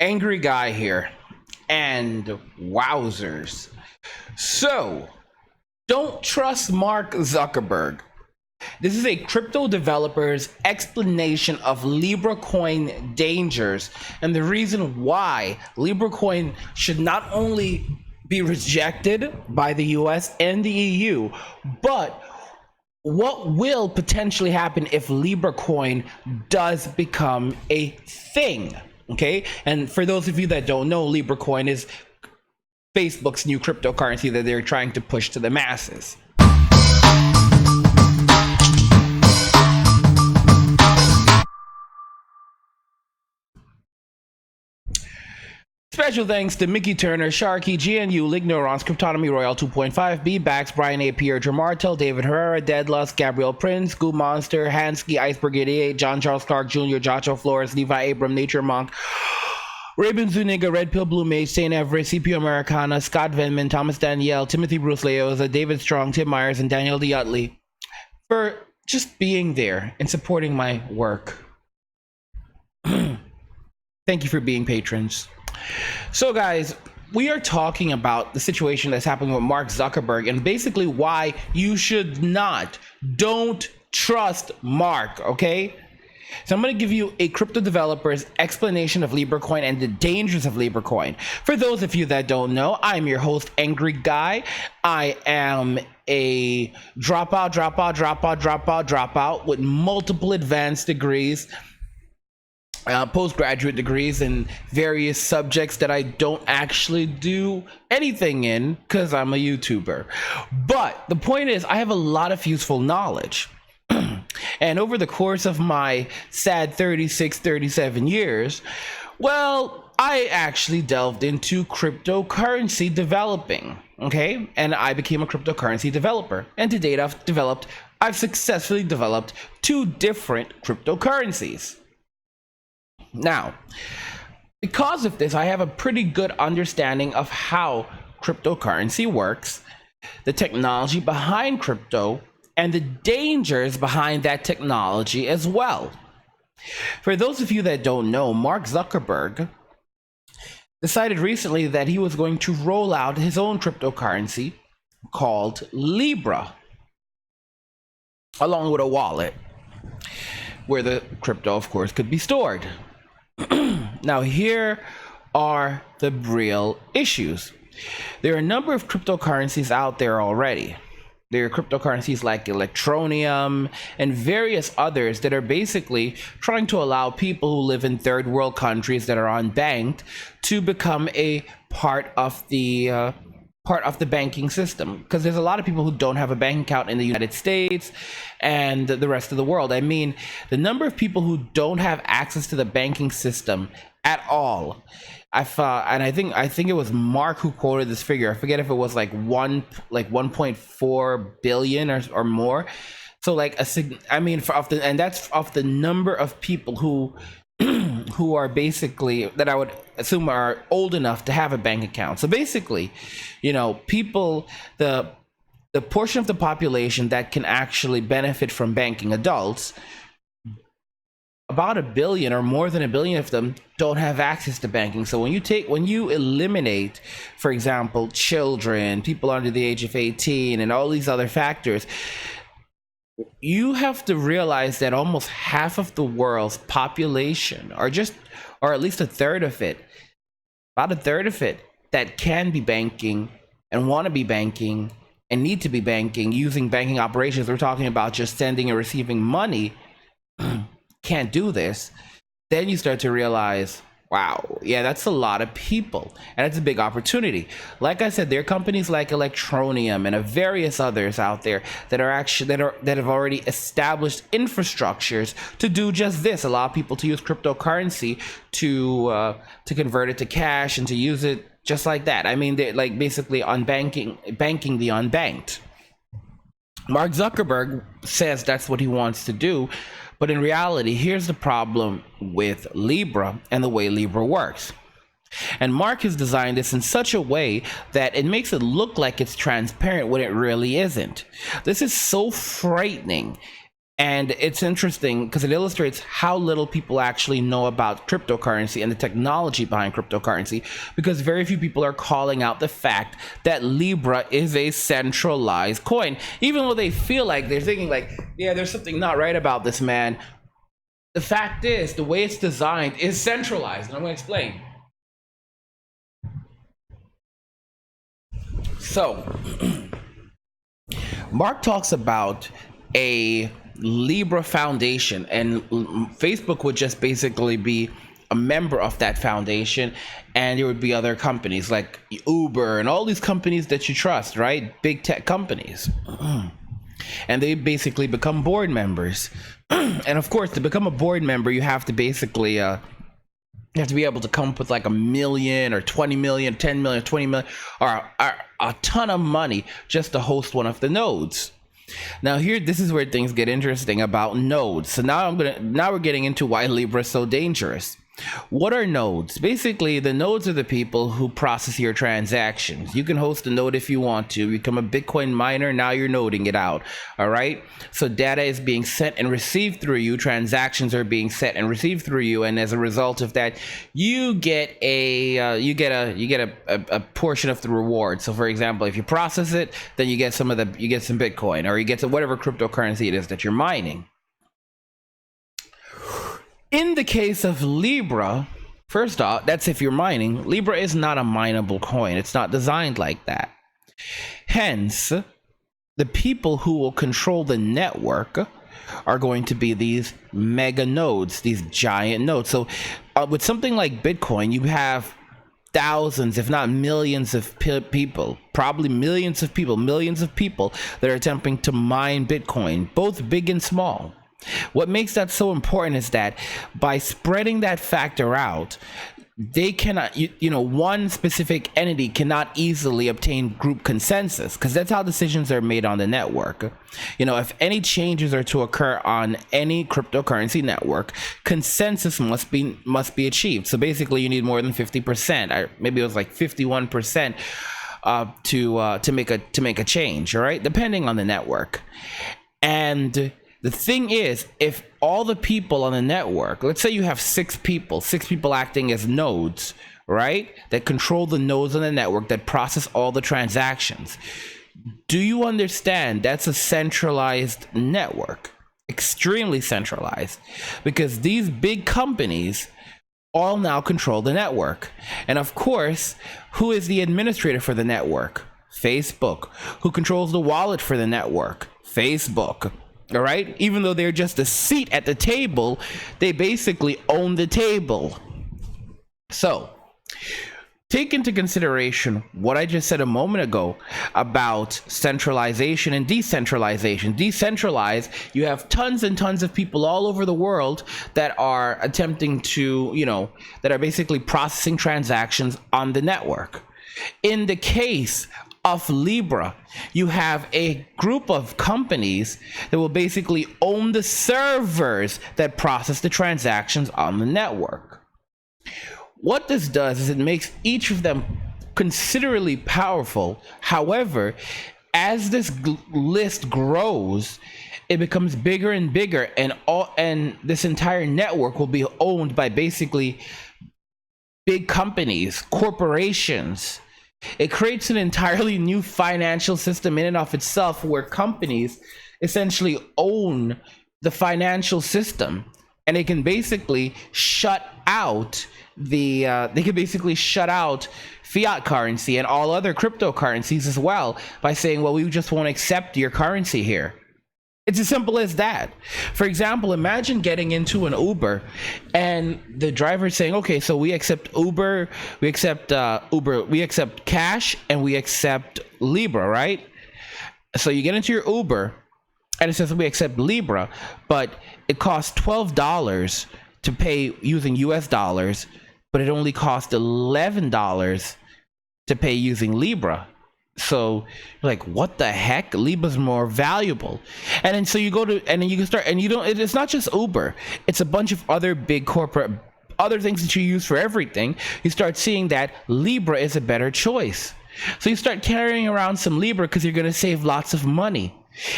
Angry guy here, and wowzers. So, don't trust Mark Zuckerberg. This is a crypto developer's explanation of Libra coin dangers and the reason why Libra coin should not only be rejected by the US and the EU, but what will potentially happen if Libra coin does become a thing. Okay, and for those of you that don't know, Libra coin is Facebook's new cryptocurrency that they're trying to push to the masses. Special thanks to Mickey Turner, Sharky, GNU, Lignorance, Cryptonomy Royal 2.5, B-Bax, Brian A. Pierre, Jamartel, David Herrera, Deadlust, Gabriel Prince, Goo Monster, Hansky, Iceberg 88, John Charles Clark Jr., Jocho Flores, Levi Abram, Nature Monk, Raven Zuniga, Red Pill Blue Mage, St. Everett, CPU Americana, Scott Venman, Thomas Danielle, Timothy Bruce Leoza, David Strong, Tim Myers, and Daniel D. Utley for just being there and supporting my work. Thank you for being patrons. So guys, we are talking about the situation that's happening with Mark Zuckerberg and basically why you don't trust Mark, okay? So I'm going to give you a crypto developer's explanation of Libra coin and the dangers of Libra coin. For those of you that don't know, I'm your host, Angry Guy. I am a dropout with multiple advanced degrees, postgraduate degrees in various subjects that I don't actually do anything in because I'm a YouTuber. But the point is, I have a lot of useful knowledge. And over the course of my sad 37 years, well, I actually delved into cryptocurrency developing, okay? And I became a cryptocurrency developer. And to date, I've successfully developed 2 different cryptocurrencies. Now, because of this, I have a pretty good understanding of how cryptocurrency works, the technology behind crypto, and the dangers behind that technology as well. For those of you that don't know, Mark Zuckerberg decided recently that he was going to roll out his own cryptocurrency called Libra, along with a wallet where the crypto, of course, could be stored. Now, here are the real issues. There are a number of cryptocurrencies out there already. There are cryptocurrencies like Electronium and various others that are basically trying to allow people who live in third world countries that are unbanked to become a part of the banking system, because there's a lot of people who don't have a bank account in the United States and the rest of the world. I mean, the number of people who don't have access to the banking system at all. And I think it was Mark who quoted this figure. I forget if it was like 1.4 billion or more. So that's of the number of people who who are basically, that I would assume are old enough to have a bank account. So basically, people, the portion of the population that can actually benefit from banking, adults, about 1 billion or more than 1 billion of them don't have access to banking. So when you eliminate, for example, children, people under the age of 18, and all these other factors, you have to realize that almost half of the world's population, or at least a third of it, about a third of it, that can be banking and want to be banking and need to be banking, using banking operations. We're talking about just sending and receiving money, can't do this. Then you start to realize, wow, yeah, that's a lot of people, and it's a big opportunity. Like I said, there are companies like Electronium and various others out there that have already established infrastructures to do just this: allow people to use cryptocurrency to convert it to cash and to use it just like that. I mean, they're like basically banking the unbanked. Mark Zuckerberg says that's what he wants to do. But in reality, here's the problem with Libra and the way Libra works. And Mark has designed this in such a way that it makes it look like it's transparent when it really isn't. This is so frightening And it's interesting because it illustrates how little people actually know about cryptocurrency and the technology behind cryptocurrency, because very few people are calling out the fact that Libra is a centralized coin, even though they feel like they're thinking like, yeah, there's something not right about this, man. The fact is, the way it's designed is centralized, and I'm going to explain. So, Mark talks about a Libra foundation, and Facebook would just basically be a member of that foundation, and there would be other companies like Uber and all these companies that you trust, right? Big tech companies. And they basically become board members. And of course, to become a board member, you have to basically you have to be able to come up with like $1 million or 20 million, 10 million, 20 million, or a ton of money just to host one of the nodes. Now here, this is where things get interesting about nodes. So now we're getting into why Libra is so dangerous. What are nodes? Basically, the nodes are the people who process your transactions. You can host a node if you want to. Become a Bitcoin miner, now you're noding it out. All right. So data is being sent and received through you. Transactions are being sent and received through you, and as a result of that, you get a portion of the reward. So, for example, if you process it, then you get some Bitcoin, or you get whatever cryptocurrency it is that you're mining. In the case of Libra, first off, that's if you're mining. Libra is not a mineable coin. It's not designed like that. Hence, the people who will control the network are going to be these mega nodes, these giant nodes. So with something like Bitcoin, you have thousands, if not millions of people, probably millions of people that are attempting to mine Bitcoin, both big and small. What makes that so important is that by spreading that factor out, they cannot, one specific entity cannot easily obtain group consensus, because that's how decisions are made on the network. If any changes are to occur on any cryptocurrency network, consensus must be achieved. So basically, you need more than 50%, or maybe it was like 51%, to make a change. All right, depending on the network. And the thing is, if all the people on the network, let's say you have six people acting as nodes, right, that control the nodes on the network that process all the transactions. Do you understand that's a centralized network? Extremely centralized, because these big companies all now control the network. And of course, who is the administrator for the network? Facebook. Who controls the wallet for the network? Facebook. All right, even though they're just a seat at the table, they basically own the table. So take into consideration what I just said a moment ago about centralization and decentralization. Decentralized, you have tons and tons of people all over the world that are attempting to, that are basically processing transactions on the network. In the case of Libra, you have a group of companies that will basically own the servers that process the transactions on the network. What this does is it makes each of them considerably powerful. However, as this list grows, it becomes bigger and bigger, and this entire network will be owned by basically big companies, corporations. It creates an entirely new financial system in and of itself, where companies essentially own the financial system, and they can basically shut out fiat currency and all other cryptocurrencies as well by saying, well, we just won't accept your currency here. It's as simple as that. For example, imagine getting into an Uber and the driver saying, okay, so we accept Uber, we accept cash, and we accept Libra, right? So you get into your Uber and it says we accept Libra, but it costs $12 to pay using US dollars, but it only costs $11 to pay using Libra. So like, what the heck? Libra's more valuable. And then so you go to, and then you can start, and it's not just Uber, it's a bunch of other big corporate, other things that you use for everything. You start seeing that Libra is a better choice. So you start carrying around some Libra because you're going to save lots of money.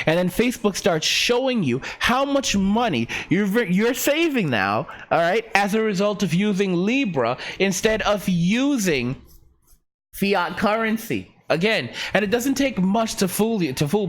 And then Facebook starts showing you how much money you're saving now, all right, as a result of using Libra instead of using fiat currency. Again, and it doesn't take much to fool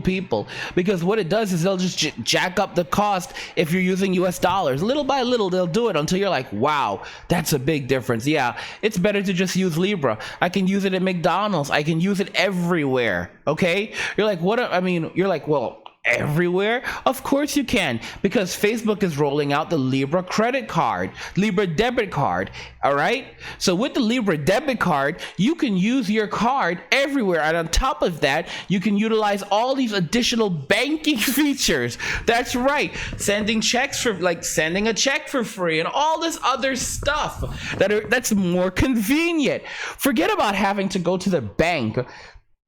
people, because what it does is they'll just jack up the cost if you're using US dollars. Little by little, they'll do it until you're like, wow, that's a big difference. Yeah, it's better to just use Libra. I can use it at McDonald's. I can use it everywhere. Okay? You're like, what? I mean, you're like, well, everywhere? Of course you can, because Facebook is rolling out the Libra credit card, Libra debit card. All right, so with the Libra debit card, you can use your card everywhere, and on top of that, you can utilize all these additional banking features. That's right, sending checks for, like, sending a check for free and all this other stuff that's more convenient. Forget about having to go to the bank,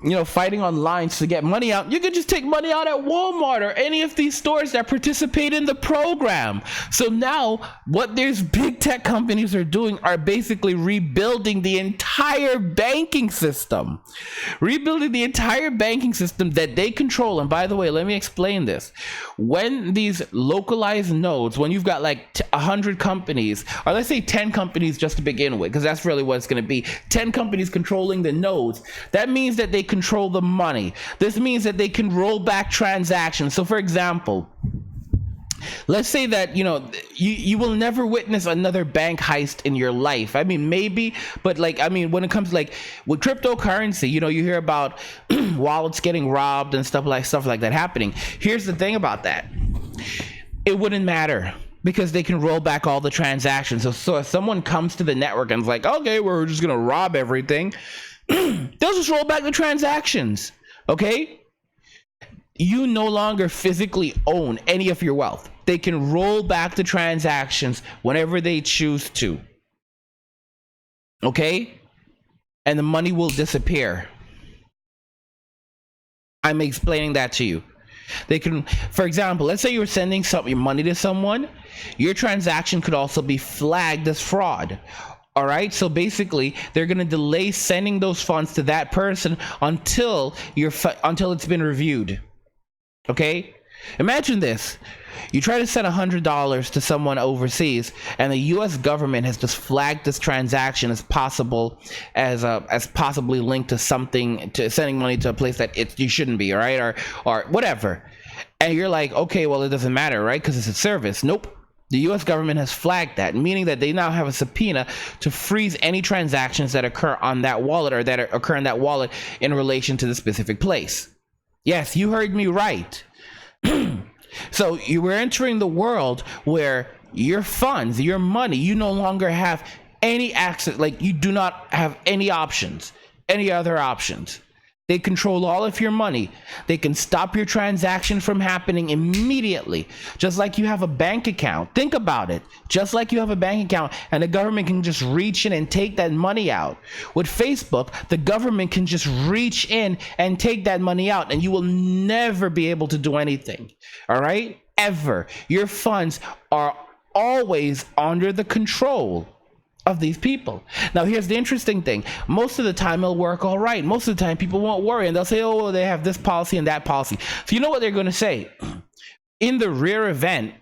you know, fighting on lines to get money out. You can just take money out at Walmart or any of these stores that participate in the program. So now what these big tech companies are doing are basically rebuilding the entire banking system. Rebuilding the entire banking system that they control. And by the way, let me explain this. When these localized nodes, when you've got like 100 companies, or let's say 10 companies just to begin with, because that's really what it's going to be, 10 companies controlling the nodes, that means that they control the money. This means that they can roll back transactions. So for example, let's say that, you know, you will never witness another bank heist in your life. I mean, maybe, but like, I mean, when it comes to, like, with cryptocurrency, you know, you hear about wallets getting robbed and stuff like that happening. Here's the thing about that. It wouldn't matter, because they can roll back all the transactions. So if someone comes to the network and is like, okay, we're just going to rob everything, they'll just roll back the transactions. Okay? You no longer physically own any of your wealth. They can roll back the transactions whenever they choose to. Okay? And the money will disappear. I'm explaining that to you. They can, for example, let's say you're sending some money to someone. Your transaction could also be flagged as fraud. All right, so basically, they're going to delay sending those funds to that person until it's been reviewed. Okay, imagine this: you try to send $100 to someone overseas, and the U.S. government has just flagged this transaction as possibly linked to something, to sending money to a place that you shouldn't be. All right, or whatever, and you're like, okay, well, it doesn't matter, right? Because it's a service. Nope. The U.S. government has flagged that, meaning that they now have a subpoena to freeze any transactions that occur on that wallet, or that occur in that wallet in relation to the specific place. Yes, you heard me right. So you were entering the world where your funds, your money, you no longer have any access, like you do not have any options, any other options. They control all of your money. They can stop your transaction from happening immediately. Just like you have a bank account. Think about it. Just like you have a bank account, and the government can just reach in and take that money out. With Facebook, the government can just reach in and take that money out, and you will never be able to do anything. All right? Ever. Your funds are always under the control of these people. Now, here's the interesting thing. Most of the time it'll work all right. Most of the time people won't worry, and they'll say, oh, they have this policy and that policy. So you know what they're going to say? In the rare event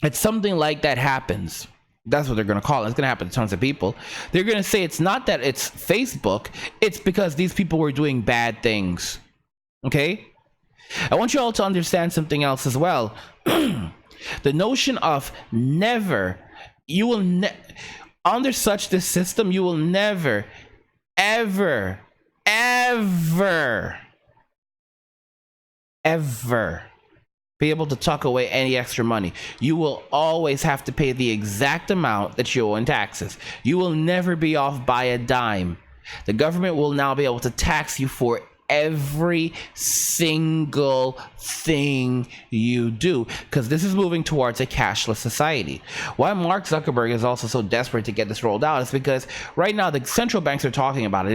that something like that happens, that's what they're going to call it. It's going to happen to tons of people. They're going to say it's not that it's Facebook, it's because these people were doing bad things. Okay? I want you all to understand something else as well. The notion of under such this system, you will never, ever, ever, ever be able to tuck away any extra money. You will always have to pay the exact amount that you owe in taxes. You will never be off by a dime. The government will now be able to tax you for every single thing you do, because this is moving towards a cashless society. Why Mark Zuckerberg is also so desperate to get this rolled out is because right now the central banks are talking about it.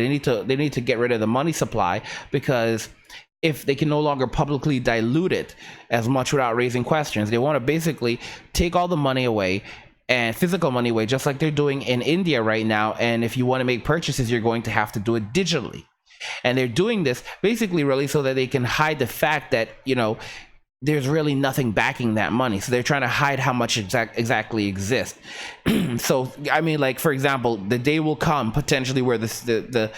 They need to get rid of the money supply, because if they can no longer publicly dilute it as much without raising questions, they want to basically take all the money away, and physical money away, just like they're doing in India right now. And if you want to make purchases, you're going to have to do it digitally. And they're doing this basically really so that they can hide the fact that, there's really nothing backing that money. So they're trying to hide how much exactly exists. So, I mean, like, for example, the day will come potentially where the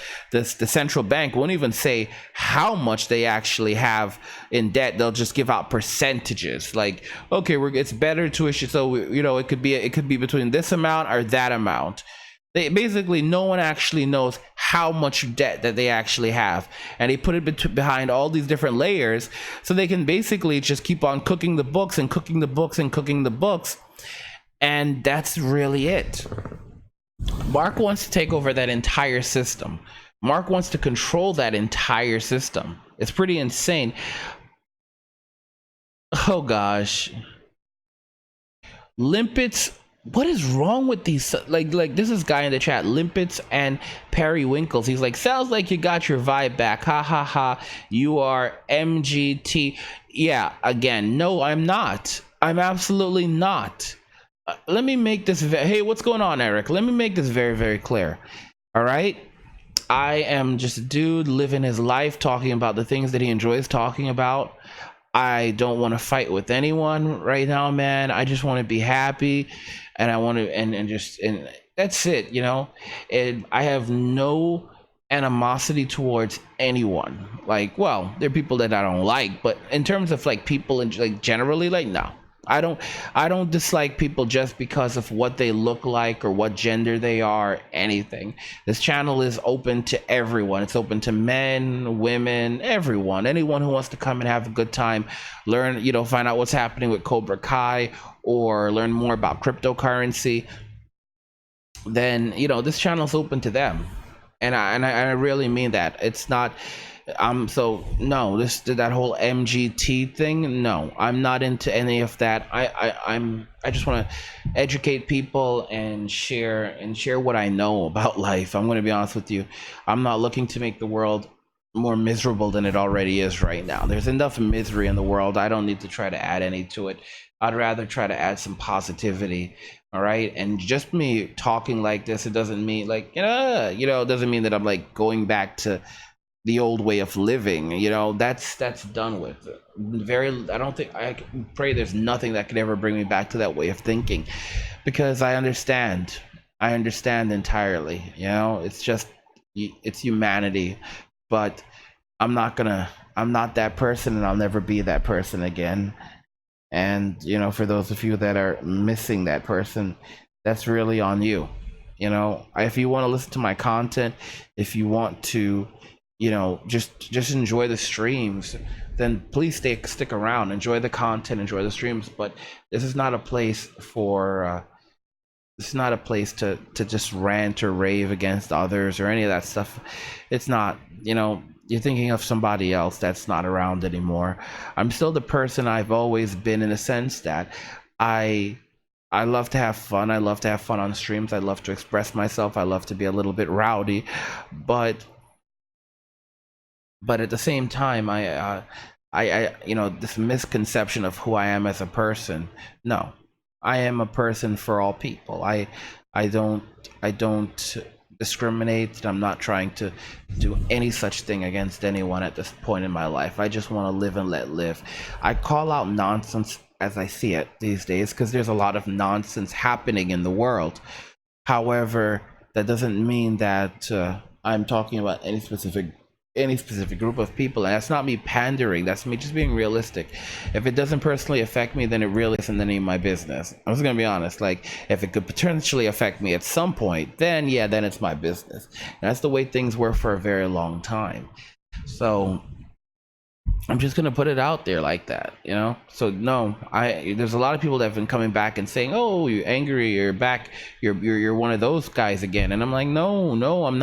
central bank won't even say how much they actually have in debt. They'll just give out percentages. Like, okay, it's better to issue. So, it could be between this amount or that amount. Basically, no one actually knows how much debt that they actually have, and they put it behind all these different layers so they can basically just keep on cooking the books and cooking the books and cooking the books, and that's really it. Mark wants to take over that entire system. Mark wants to control that entire system. It's pretty insane. Oh gosh. Limpets. What is wrong with these? Like this is guy in the chat, Limpets and Periwinkles. He's like, sounds like you got your vibe back. Ha ha ha. You are MGT. Yeah, again, no, I'm not. I'm absolutely not. Let me make this. Hey, what's going on, Eric? Let me make this very, very clear. All right. I am just a dude living his life, talking about the things that he enjoys talking about. I don't want to fight with anyone right now, man. I just want to be happy, and I want to, and that's it, And I have no animosity towards anyone. Like, well, there are people that I don't like, but in terms of like people and like generally, like, no. I don't dislike people just because of what they look like or what gender they are, anything. This channel is open to everyone. It's open to men, women, everyone, anyone who wants to come and have a good time, learn, find out what's happening with Cobra Kai or learn more about cryptocurrency. Then, this channel is open to them. And I really mean that. It's not, so no, that whole MGT thing, no, I'm not into any of that. I just want to educate people and share what I know about life. I'm going to be honest with you. I'm not looking to make the world more miserable than it already is right now. There's enough misery in the world. I don't need to try to add any to it. I'd rather try to add some positivity. All right. And just me talking like this, it doesn't mean like, it doesn't mean that I'm like going back to the old way of living. That's done with. I pray there's nothing that could ever bring me back to that way of thinking, because I understand entirely. It's humanity, but I'm not that person, and I'll never be that person again. And for those of you that are missing that person, that's really on you. If you want to listen to my content, if you want to just enjoy the streams, then please stick around, enjoy the content, enjoy the streams. But this is not a place for it's not a place to just rant or rave against others or any of that stuff. It's not. You're thinking of somebody else that's not around anymore. I'm still the person I've always been, in a sense that I love to have fun. I love to have fun on streams. I love to express myself. I love to be a little bit rowdy, but at the same time, I this misconception of who I am as a person. No, I am a person for all people. I don't discriminate. I'm not trying to do any such thing against anyone at this point in my life. I just want to live and let live. I call out nonsense as I see it these days, because there's a lot of nonsense happening in the world. However, that doesn't mean that I'm talking about any specific group of people, and that's not me pandering. That's me just being realistic. If it doesn't personally affect me, then it really isn't any of my business. I'm just gonna be honest. Like, if it could potentially affect me at some point, then yeah, then it's my business. And that's the way things were for a very long time. So I'm just gonna put it out there like that, So no, there's a lot of people that have been coming back and saying, "Oh, you're angry, you're back, you're one of those guys again," and I'm like, no, I'm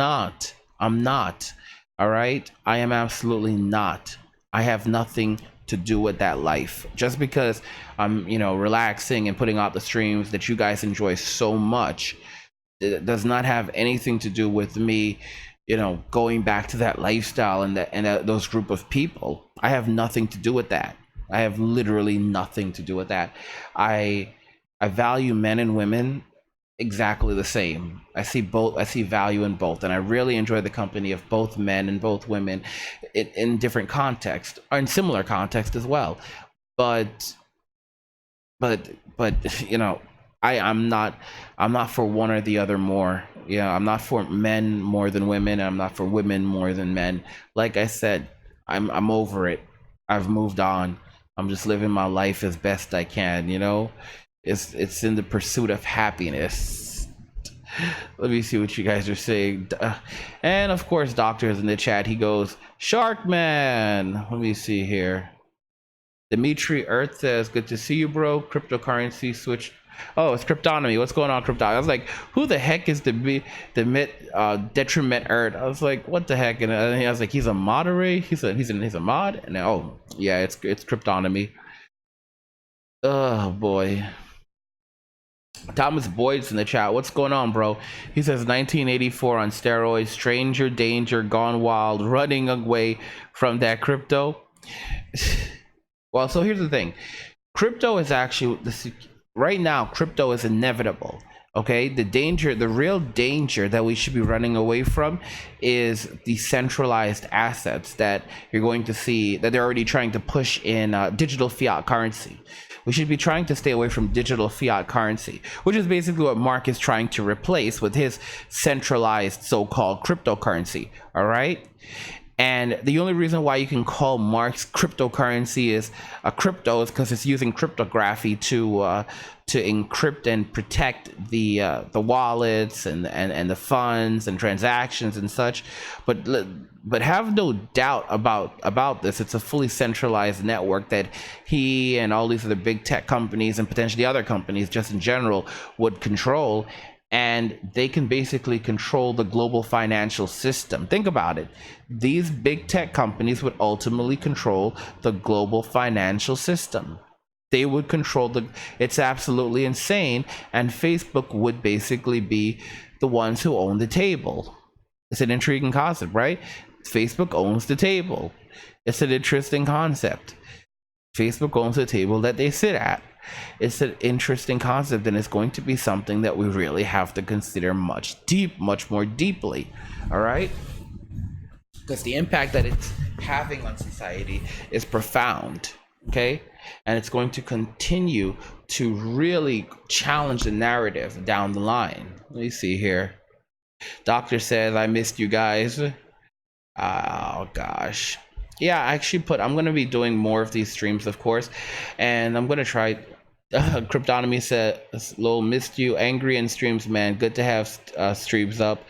not. All right, I am absolutely not. I have nothing to do with that life. Just because I'm, relaxing and putting out the streams that you guys enjoy so much, it does not have anything to do with me, going back to that lifestyle and those group of people. I have nothing to do with that. I have literally nothing to do with that. I value men and women exactly the same. I see both. I see value in both, and I really enjoy the company of both men and both women, in different contexts, or in similar context as well. But but you know, I'm not for one or the other more. I'm not for men more than women, and I'm not for women more than men. Like I said, I'm over it. I've moved on. I'm just living my life as best I can. It's in the pursuit of happiness. Let me see what you guys are saying. And of course, Doctor is in the chat. He goes, Sharkman. Let me see here. Dimitri Earth says, good to see you, bro. Cryptocurrency switch. Oh, it's Cryptonomy. What's going on, Cryptonomy? I was like, who the heck is the Detriment Earth? I was like, what the heck? And I was like, he's a moderator. He's a mod. And oh yeah, it's Cryptonomy. Oh boy. Thomas Boyd's in the chat. What's going on, bro? He says 1984 on steroids, stranger danger, gone wild, running away from that crypto. Well, so here's the thing. Crypto is actually, right now, crypto is inevitable. Okay, the real danger that we should be running away from is decentralized assets that you're going to see that they're already trying to push in digital fiat currency. We should be trying to stay away from digital fiat currency, which is basically what Mark is trying to replace with his centralized so-called cryptocurrency. All right. And the only reason why you can call Mark's cryptocurrency is a crypto is because it's using cryptography to encrypt and protect the wallets and the funds and transactions and such. But have no doubt about this. It's a fully centralized network that he and all these other big tech companies and potentially other companies just in general would control. And they can basically control the global financial system. Think about it. These big tech companies would ultimately control the global financial system. They would control it's absolutely insane. And Facebook would basically be the ones who own the table. It's an intriguing concept, right? Facebook owns the table. It's an interesting concept. Facebook owns the table that they sit at. It's an interesting concept, and it's going to be something that we really have to consider much more deeply. All right, because the impact that it's having on society is profound. Okay, and it's going to continue to really challenge the narrative down the line. Let me see here. Doctor says, I missed you guys. Oh gosh. Yeah, I'm going to be doing more of these streams, of course, and I'm going to try. Cryptonomy said, lol, missed you. Angry in streams, man. Good to have streams up.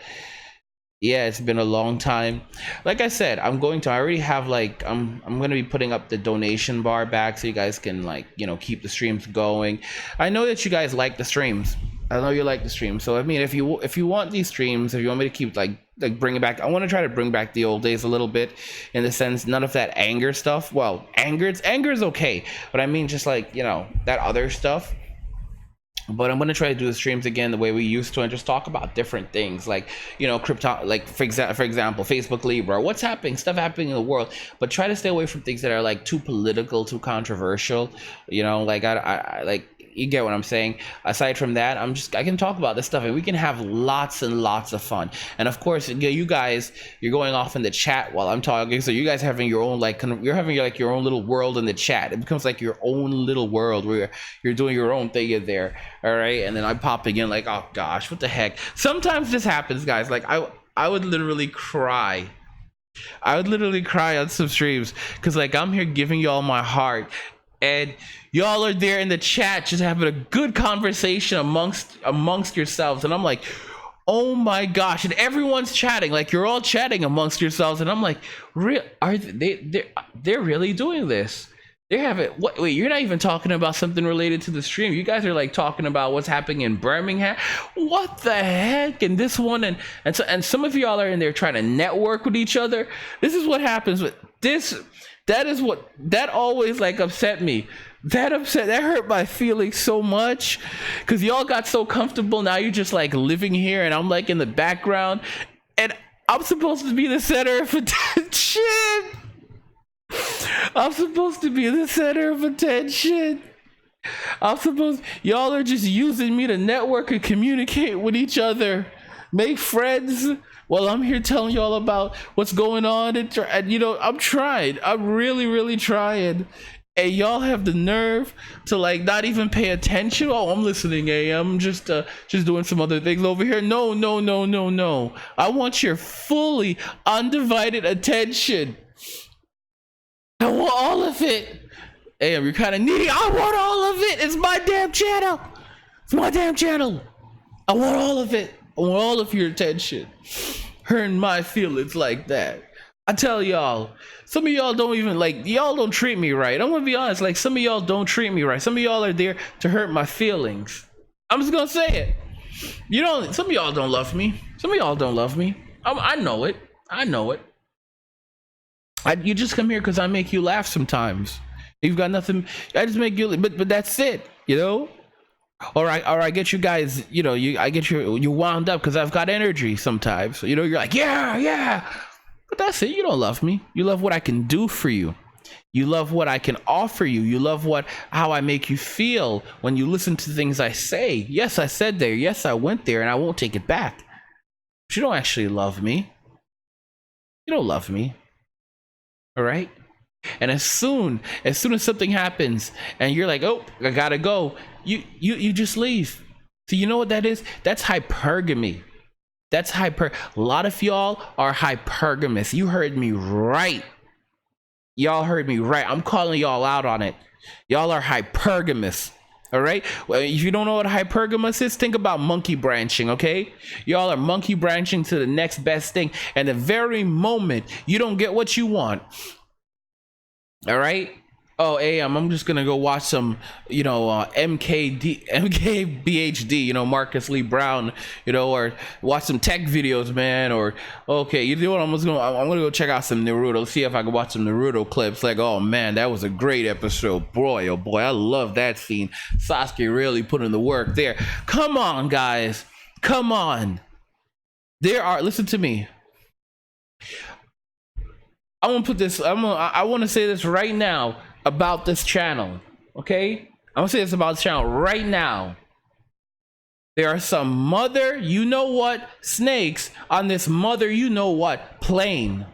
Yeah, it's been a long time. Like I said, I already have I'm going to be putting up the donation bar back so you guys can keep the streams going. I know that you guys like the streams. I know you like the streams. So I mean, if you want these streams, if you want me to keep bring it back, I want to try to bring back the old days a little bit, in the sense, none of that anger stuff. Well, anger is okay, but I mean just that other stuff. But I'm going to try to do the streams again the way we used to and just talk about different things crypto, for example, Facebook Libra, stuff happening in the world, but try to stay away from things that are too political, too controversial, I you get what I'm saying. Aside from that, I can talk about this stuff and we can have lots and lots of fun. And of course, you guys, you're going off in the chat while I'm talking, so you guys having your own you're having your own little world in the chat. It becomes your own little world where you're doing your own thing in there. All right, and then I'm popping in oh gosh, what the heck. Sometimes this happens, guys. I would literally cry. On some streams because I'm here giving y'all my heart, and y'all are there in the chat just having a good conversation amongst yourselves, and I'm like, oh my gosh, and everyone's chatting, you're all chatting amongst yourselves, and I'm like, are they're really doing this? They haven't. Wait, you're not even talking about something related to the stream. You guys are talking about what's happening in Birmingham. What the heck? And this one, and some of y'all are in there trying to network with each other. This is what happens with this. That always upset me. That hurt my feelings so much, because y'all got so comfortable. Now you're just living here, and I'm in the background, and I'm supposed to be the center of attention. I'm supposed to be the center of attention. I'm supposed, y'all are just using me to network and communicate with each other, make friends. Well, I'm here telling y'all about what's going on, and you know, I'm trying. I'm really, really trying. And y'all have the nerve to like not even pay attention. Oh, I'm listening. Hey, I'm just doing some other things over here. No, no, no, no, no. I want your fully undivided attention. I want all of it. Hey, you're kind of needy. I want all of it. It's my damn channel. It's my damn channel. I want all of it. I want all of your attention. Hurting my feelings like that. I tell y'all, some of y'all don't even like, y'all don't treat me right. I'm gonna be honest, like some of y'all don't treat me right. Some of y'all are there to hurt my feelings. I'm just gonna say it. You don't, some of y'all don't love me. Some of y'all don't love me. I know it. I know it. You just come here because I make you laugh sometimes. You've got nothing, I just make you, but that's it, you know? Or I get you guys, you know, I get you wound up because I've got energy sometimes. You know, you're like, yeah. But that's it. You don't love me. You love what I can do for you. You love what I can offer you. You love how I make you feel when you listen to things I say. Yes, I said there. Yes, I went there, and I won't take it back. But you don't actually love me. You don't love me. All right? And as soon as something happens and you're like, oh, I gotta go, you just leave. So you know what that is? That's hypergamy. That's a lot of y'all are hypergamous. You heard me right. Y'all heard me right. I'm calling y'all out on it. Y'all are hypergamous. All right. Well, if you don't know what hypergamous is, think about monkey branching. Okay. Y'all are monkey branching to the next best thing. And the very moment you don't get what you want. All right. Oh, hey, I'm just gonna go watch some, you know, MKBHD, you know, Marcus Lee Brown, you know, or watch some tech videos, man. Or okay, you know what? I'm gonna go check out some Naruto, see if I can watch some Naruto clips. Like, oh man, that was a great episode, boy. Oh boy, I love that scene. Sasuke really put in the work there. Come on, guys, come on. Listen to me. I want to put this. I want to say this right now about this channel. Okay, I'm gonna say this about the channel right now. There are some mother you know what snakes on this mother you know what plane.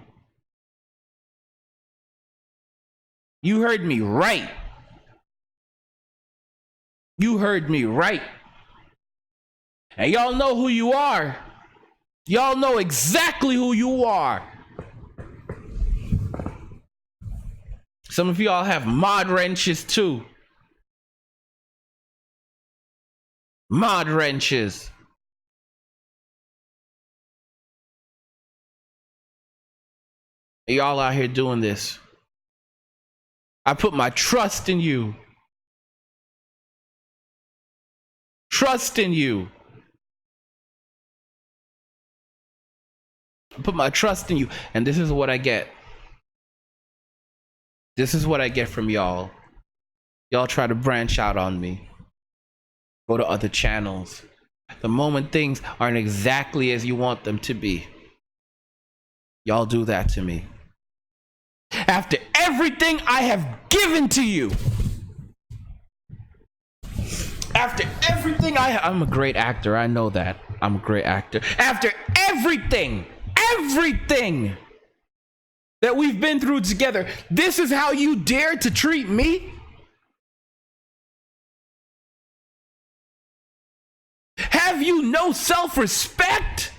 You heard me right. You heard me right. And y'all know who you are. Y'all know exactly who you are. Some of y'all have mod wrenches too. Mod wrenches. Y'all out here doing this. I put my trust in you. Trust in you. I put my trust in you. And this is what I get. This is what I get from y'all. Y'all try to branch out on me. Go to other channels. The moment things aren't exactly as you want them to be, y'all do that to me. After everything I have given to you. After everything I'm a great actor. I know that. I'm a great actor. After everything that we've been through together, this is how you dare to treat me? Have you no self-respect?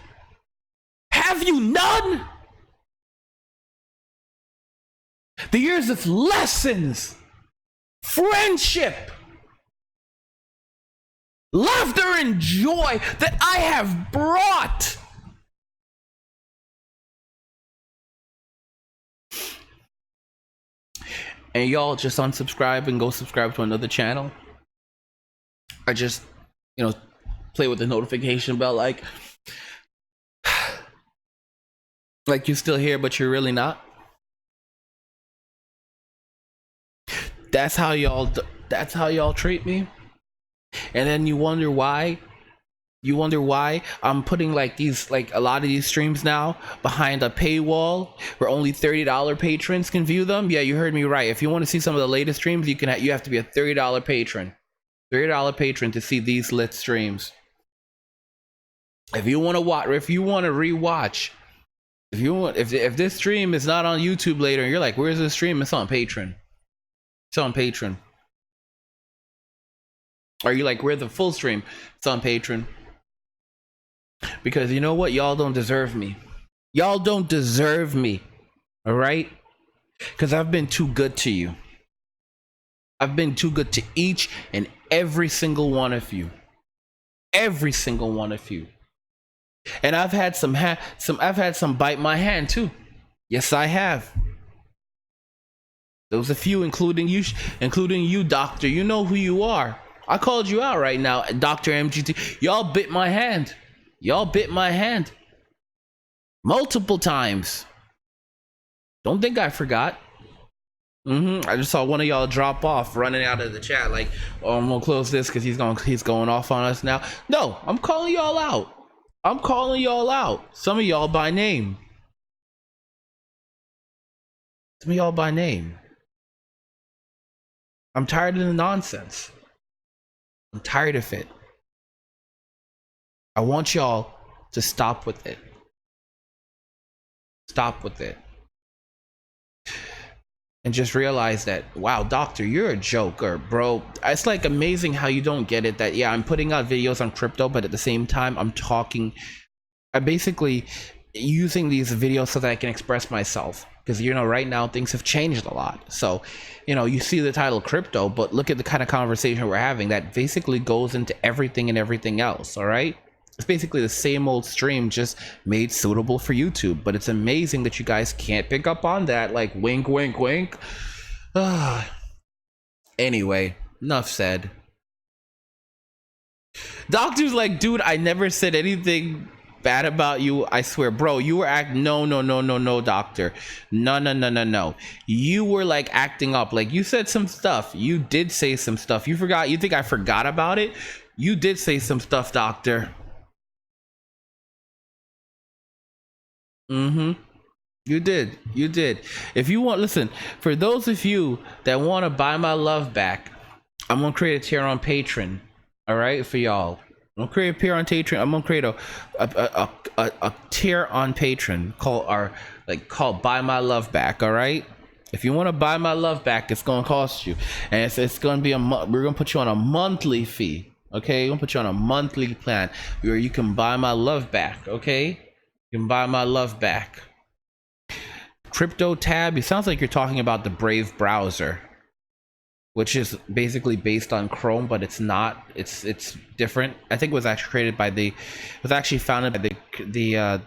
Have you none? The years of lessons, friendship, laughter and joy that I have brought. And y'all just unsubscribe and go subscribe to another channel. I just, you know, play with the notification bell like you're still here, but you're really not. That's how y'all treat me. And then you wonder why I'm putting like a lot of these streams now behind a paywall where only $30 patrons can view them. Yeah, you heard me right. If you want to see some of the latest streams, you have to be a $30 patron. $3 patron to see these lit streams. If you want to watch, if you want to rewatch, if this stream is not on YouTube later, and you're like, where's the stream? It's on Patreon. It's on Patreon. Or you like, where's the full stream? It's on Patreon. Because you know what? Y'all don't deserve me. Y'all don't deserve me. All right? Because I've been too good to you. I've been too good to each and every single one of you. Every single one of you. And I've had some bite my hand too. Yes, I have. There was a few, including you, Doctor. You know who you are. I called you out right now, Dr. MGT. Y'all bit my hand. Y'all bit my hand. Multiple times. Don't think I forgot. I just saw one of y'all drop off, running out of the chat like, oh, I'm gonna close this because he's going off on us now. No, I'm calling y'all out. I'm calling y'all out. Some of y'all by name. Some of y'all by name. I'm tired of the nonsense. I'm tired of it. I want y'all to stop with it. Stop with it. And just realize that, wow, Doctor, you're a joker, bro. It's like amazing how you don't get it that, yeah, I'm putting out videos on crypto, but at the same time, I'm basically using these videos so that I can express myself. Because, you know, right now things have changed a lot. So, you know, you see the title crypto, but look at the kind of conversation we're having that basically goes into everything and everything else, all right? It's basically the same old stream, just made suitable for YouTube. But it's amazing that you guys can't pick up on that. Like, wink, wink, wink. Anyway, enough said. Doctor's like, dude, I never said anything bad about you. I swear, bro, you were no, Doctor. No. You were like acting up. Like, you said some stuff. You did say some stuff. You forgot. You think I forgot about it? You did say some stuff, Doctor. You did. If you want, listen, for those of you that want to buy my love back, I'm gonna create a tier on Patreon. All right, for y'all. I'm gonna create a tier on Patreon. I'm gonna create a tier on Patreon called Buy My Love Back. All right. If you want to buy my love back, it's gonna cost you, and it's gonna be we're gonna put you on a monthly fee. Okay, we're gonna put you on a monthly plan where you can buy my love back. Okay. You can buy my love back. Crypto tab. It sounds like you're talking about the Brave browser, which is basically based on Chrome, but it's not. It's different. I think it was actually founded by the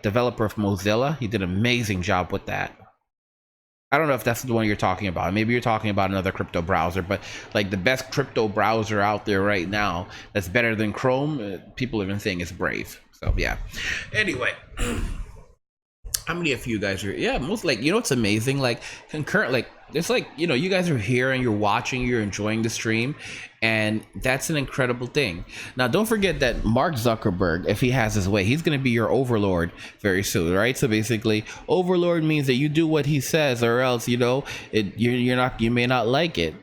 developer of Mozilla. He did an amazing job with that. I don't know if that's the one you're talking about. Maybe you're talking about another crypto browser, but like the best crypto browser out there right now that's better than Chrome, people have been saying is Brave. So yeah. Anyway, how many of you guys are? Yeah, most, like, you know, it's amazing. Like concurrent, like it's like, you know, you guys are here and you're watching, you're enjoying the stream, and that's an incredible thing. Now, don't forget that Mark Zuckerberg, if he has his way, he's going to be your overlord very soon, right? So basically, overlord means that you do what he says, or else, you know, you may not like it.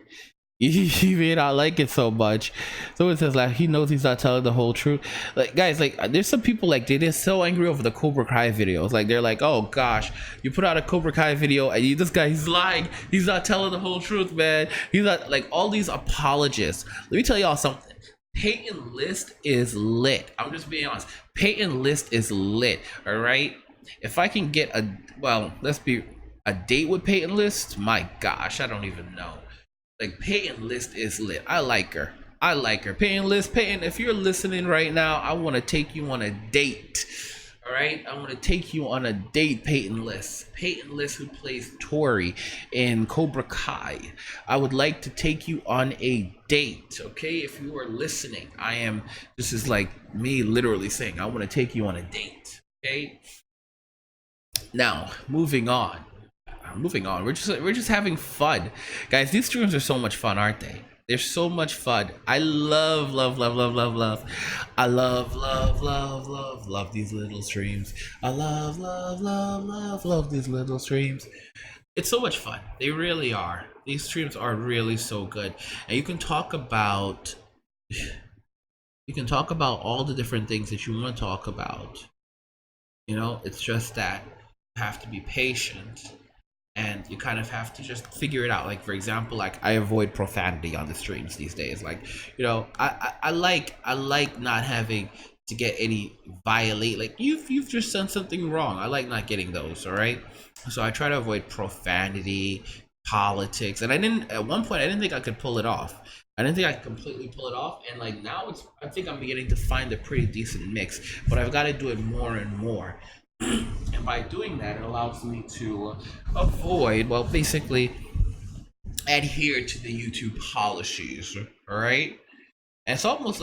You may not like it so much. So it says like he knows he's not telling the whole truth. Like, guys, like there's some people like they're so angry over the Cobra Kai videos. Like they're like, oh gosh, you put out a Cobra Kai video and this guy, he's lying. He's not telling the whole truth, man. He's not, like, all these apologists. Let me tell y'all something. Peyton List is lit. I'm just being honest. Peyton List is lit. All right. If I can get a date with Peyton List, my gosh, I don't even know. Like, Peyton List is lit. I like her. Peyton List, Peyton, if you're listening right now, I want to take you on a date. All right? I want to take you on a date, Peyton List. Peyton List, who plays Tori in Cobra Kai. I would like to take you on a date, okay? If you are listening, this is like me literally saying, I want to take you on a date, okay? Now, moving on. We're just having fun, guys. These streams are so much fun, aren't they? They're so much fun. I love I love these little streams. I love these little streams. It's so much fun. They really are. These streams are really so good, and you can talk about you can talk about all the different things that you want to talk about. It's just that you have to be patient and you kind of have to just figure it out. Like, for example, like I avoid profanity on the streams these days. Like, I like not having to get any violate. Like, you've just done something wrong. I like not getting those. All right, so I try to avoid profanity, politics, and at one point I didn't think I could pull it off. I didn't think I could completely pull it off, and like now I think I'm beginning to find a pretty decent mix. But I've got to do it more and more. And by doing that, it allows me to avoid, well, basically adhere to the YouTube policies, all right? And it's almost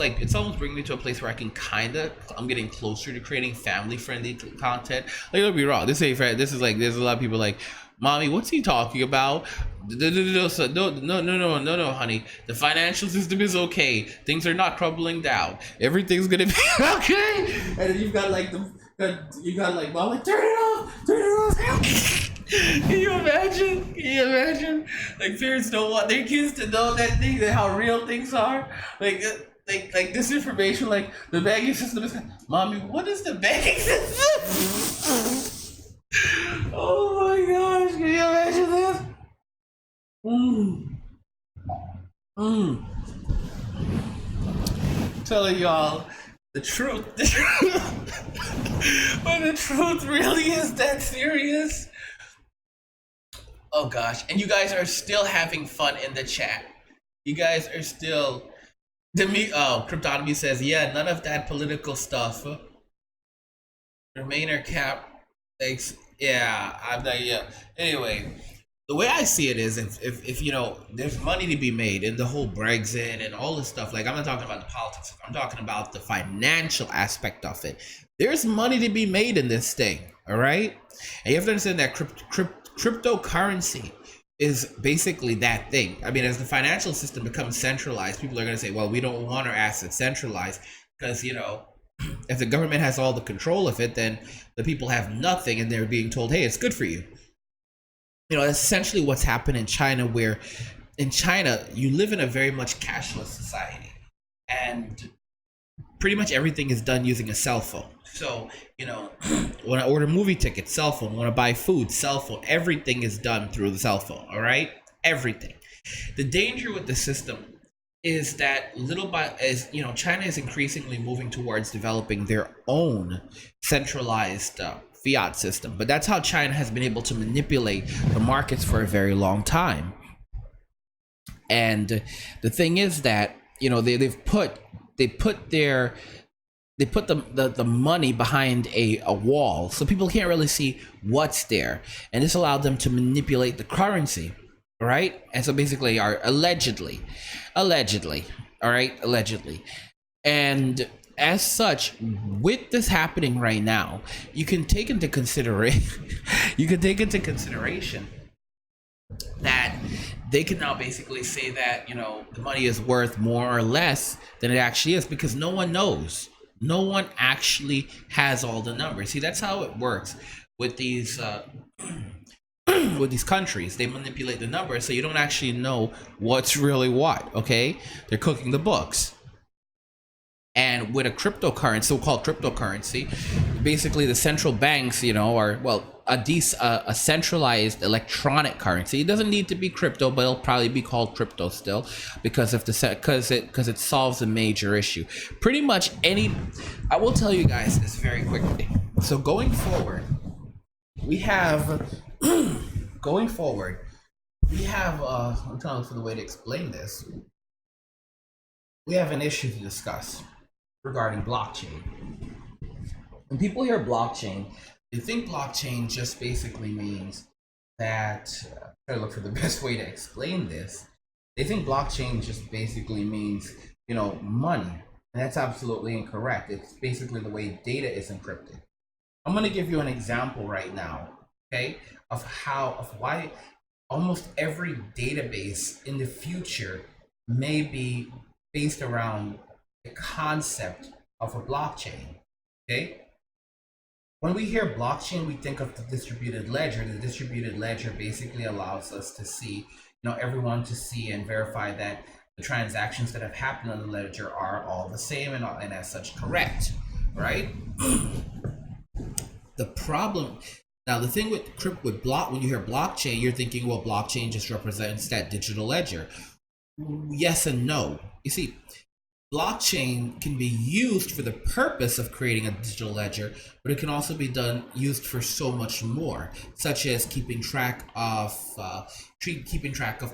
bringing me to a place where I'm getting closer to creating family friendly content. Like, don't be wrong, this ain't fair. This is like, there's a lot of people like, mommy, what's he talking about? No, no, honey. The financial system is okay. Things are not crumbling down. Everything's gonna be okay. And then you got like, mom, like, turn it off. Can you imagine? Can you imagine? Like, parents don't want their kids to know that how real things are. Like this information, like the banking system is. Mommy, what is the banking system? Oh my gosh! Can you imagine this? Mm. Mm. Telling y'all the truth. When the truth really is that serious. Oh gosh, and you guys are still having fun in the chat. You guys are still Cryptonomy says, yeah, none of that political stuff. Remainer cap thanks. Yeah, I'm not yeah. Anyway, the way I see it is if there's money to be made in the whole Brexit and all this stuff, like I'm not talking about the politics, I'm talking about the financial aspect of it. There's money to be made in this thing, all right? And you have to understand that cryptocurrency is basically that thing. I mean, as the financial system becomes centralized, people are going to say, well, we don't want our assets centralized because, if the government has all the control of it, then the people have nothing and they're being told, hey, it's good for you. That's essentially what's happened in China, where in China, you live in a very much cashless society. And pretty much everything is done using a cell phone. So, when I order movie tickets, cell phone. When I buy food, cell phone. Everything is done through the cell phone, all right? Everything. The danger with the system is that China is increasingly moving towards developing their own centralized fiat system. But that's how China has been able to manipulate the markets for a very long time. And the thing is that, they put the money behind a wall, so people can't really see what's there, and this allowed them to manipulate the currency, right? And so basically are allegedly, all right, allegedly. And as such, with this happening right now, you can take into consideration that they can now basically say that the money is worth more or less than it actually is, because no one knows. No one actually has all the numbers. See, that's how it works with these with these countries. They manipulate the numbers, so you don't actually know what's really what. Okay, they're cooking the books. And with a cryptocurrency, so-called cryptocurrency, basically the central banks, are a centralized electronic currency. It doesn't need to be crypto, but it'll probably be called crypto still, because it solves a major issue. Pretty much I will tell you guys this very quickly. So going forward, we have I'm trying to look for the way to explain this. We have an issue to discuss regarding blockchain. When people hear blockchain, they think blockchain just basically means that, try to look for the best way to explain this. They think blockchain just basically means, money. And that's absolutely incorrect. It's basically the way data is encrypted. I'm going to give you an example right now, okay, of why almost every database in the future may be based around the concept of a blockchain, okay? When we hear blockchain, we think of the distributed ledger. The distributed ledger basically allows us to see, everyone to see and verify that the transactions that have happened on the ledger are all the same and as such correct, right? The problem now, the thing with block, when you hear blockchain, you're thinking, well, blockchain just represents that digital ledger. Yes and no. You see, blockchain can be used for the purpose of creating a digital ledger, but it can also be used for so much more, such as keeping track of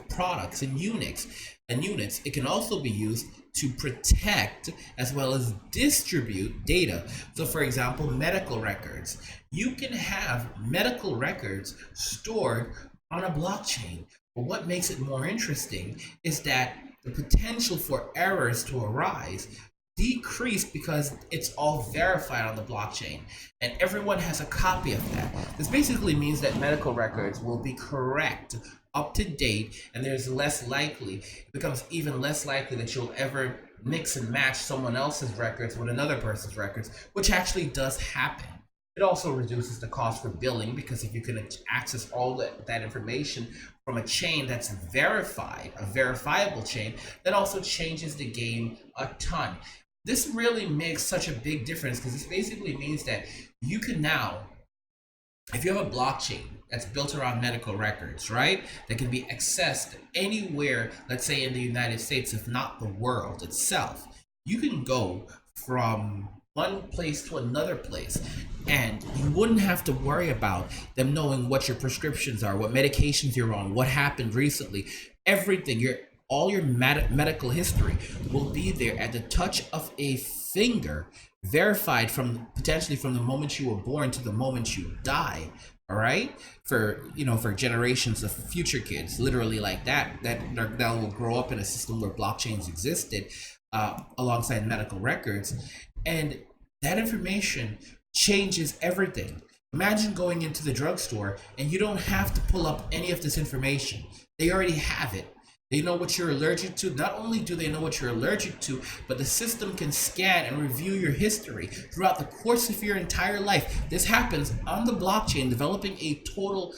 products and units. It can also be used to protect as well as distribute data. So, for example, medical records. You can have medical records stored on a blockchain. But what makes it more interesting is that the potential for errors to arise decrease because it's all verified on the blockchain and everyone has a copy of that. This basically means that medical records will be correct, up to date, and it becomes even less likely that you'll ever mix and match someone else's records with another person's records, which actually does happen. It also reduces the cost for billing because if you can access all that information from a chain that's verified, a verifiable chain, that also changes the game a ton. This really makes such a big difference because this basically means that you can now, if you have a blockchain that's built around medical records, right, that can be accessed anywhere, let's say in the United States, if not the world itself, you can go from one place to another place and you wouldn't have to worry about them knowing what your prescriptions are, what medications you're on, what happened recently. Everything, all your medical history will be there at the touch of a finger, verified potentially from the moment you were born to the moment you die. All right, for generations of future kids, literally like that will grow up in a system where blockchains existed alongside medical records, and that information changes everything. Imagine going into the drugstore and you don't have to pull up any of this information. They already have it. They know what you're allergic to. Not only do they know what you're allergic to, but the system can scan and review your history throughout the course of your entire life. This happens on the blockchain, developing a total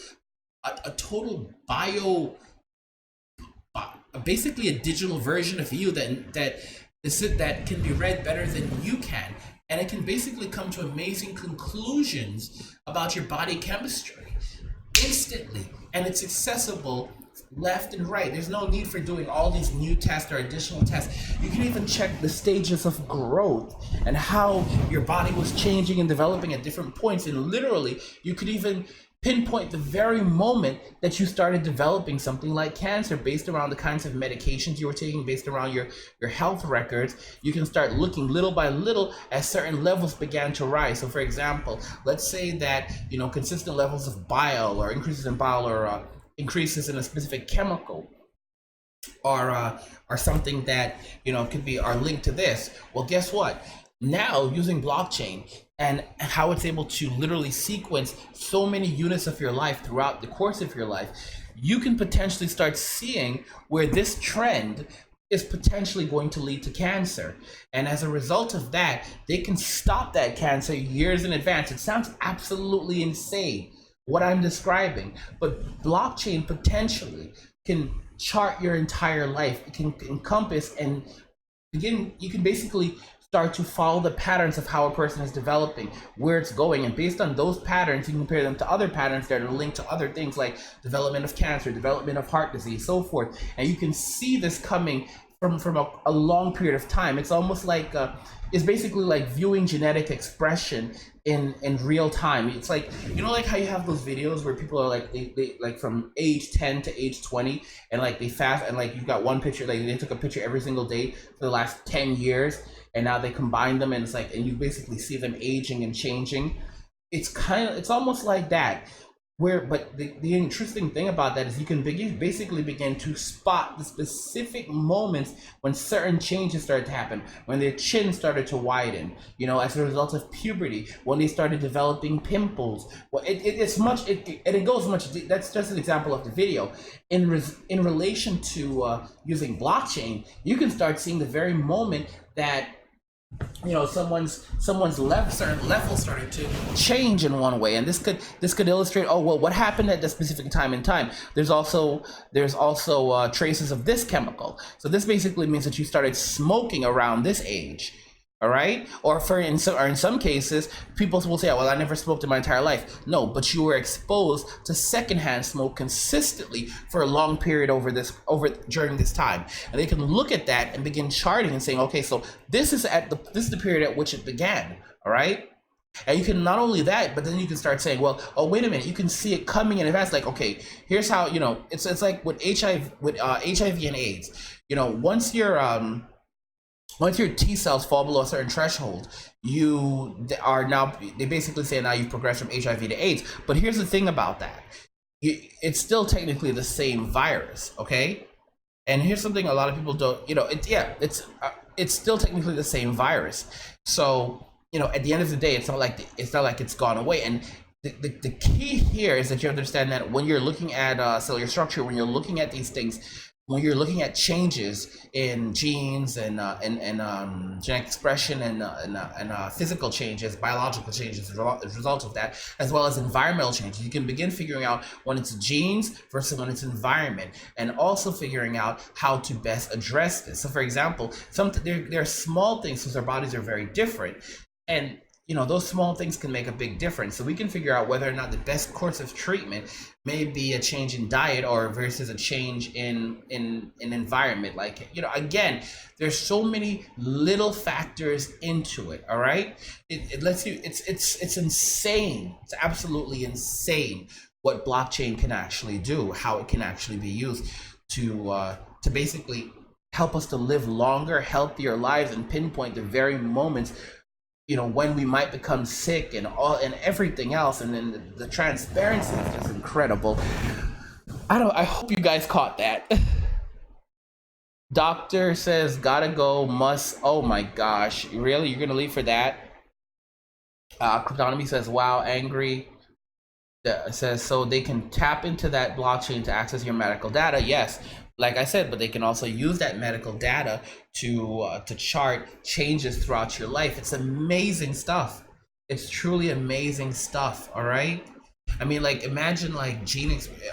basically a digital version of you that can be read better than you can. And it can basically come to amazing conclusions about your body chemistry instantly. And it's accessible left and right. There's no need for doing all these new tests or additional tests. You can even check the stages of growth and how your body was changing and developing at different points. And literally, you could even pinpoint the very moment that you started developing something like cancer based around the kinds of medications you were taking, based around your health records. You can start looking little by little as certain levels began to rise. So for example, let's say that consistent levels of bile or increases in bile or increases in a specific chemical are something that are linked to this. Well, guess what? Now using blockchain and how it's able to literally sequence so many units of your life throughout the course of your life, you can potentially start seeing where this trend is potentially going to lead to cancer. And as a result of that, they can stop that cancer years in advance. It sounds absolutely insane what I'm describing, but blockchain potentially can chart your entire life. It can encompass and begin, you can basically start to follow the patterns of how a person is developing, where it's going, and based on those patterns, you can compare them to other patterns that are linked to other things like development of cancer, development of heart disease, so forth. And you can see this coming from a long period of time. It's almost like it's basically like viewing genetic expression in real time. It's like, like how you have those videos where people are like they like from age 10 to age 20 and like they fast, and like you've got one picture, like they took a picture every single day for the last 10 years and now they combine them, and it's like, and you basically see them aging and changing. It's almost like that. But the interesting thing about that is you can basically begin to spot the specific moments when certain changes started to happen, when their chin started to widen, as a result of puberty, when they started developing pimples. Well, it goes much. That's just an example of the video. In relation to using blockchain, you can start seeing the very moment that someone's certain level started to change in one way, and this could illustrate, oh well, what happened at this specific time in time. There's also traces of this chemical, so this basically means that you started smoking around this age. All right, or in some cases, people will say, well, I never smoked in my entire life. No, but you were exposed to secondhand smoke consistently for a long period over during this time, and they can look at that and begin charting and saying, okay, so this is the period at which it began. All right. And you can, not only that, but then you can start saying, well, oh, wait a minute, you can see it coming in advance. Like, okay, here's how, it's like with HIV and AIDS. Once your T cells fall below a certain threshold, they basically say now you've progressed from HIV to AIDS. But here's the thing about that. It's still technically the same virus, okay? And here's something a lot of people don't, it's still technically the same virus. So, at the end of the day, it's not like it's gone away. And the key here is that you understand that when you're looking at cellular structure, when you're looking at these things, when you're looking at changes in genes and genetic expression and physical changes, biological changes as a result of that, as well as environmental changes, you can begin figuring out when it's genes versus when it's environment, and also figuring out how to best address this. So, for example, there are small things because our bodies are very different, and those small things can make a big difference. So we can figure out whether or not the best course of treatment may be a change in diet or versus a change in environment. Like, again, there's so many little factors into it. All right. It lets you, it's insane. It's absolutely insane what blockchain can actually do, how it can actually be used to basically help us to live longer, healthier lives, and pinpoint the very moments when we might become sick and everything else. And then the transparency is just incredible. I hope you guys caught that. Doctor says gotta go, must. Oh my gosh, really, you're gonna leave for that? Cryptonomy says wow, angry. Says so they can tap into that blockchain to access your medical data. Yes, like I said, but they can also use that medical data to chart changes throughout your life. It's amazing stuff. It's truly amazing stuff. All right. I mean, like, imagine like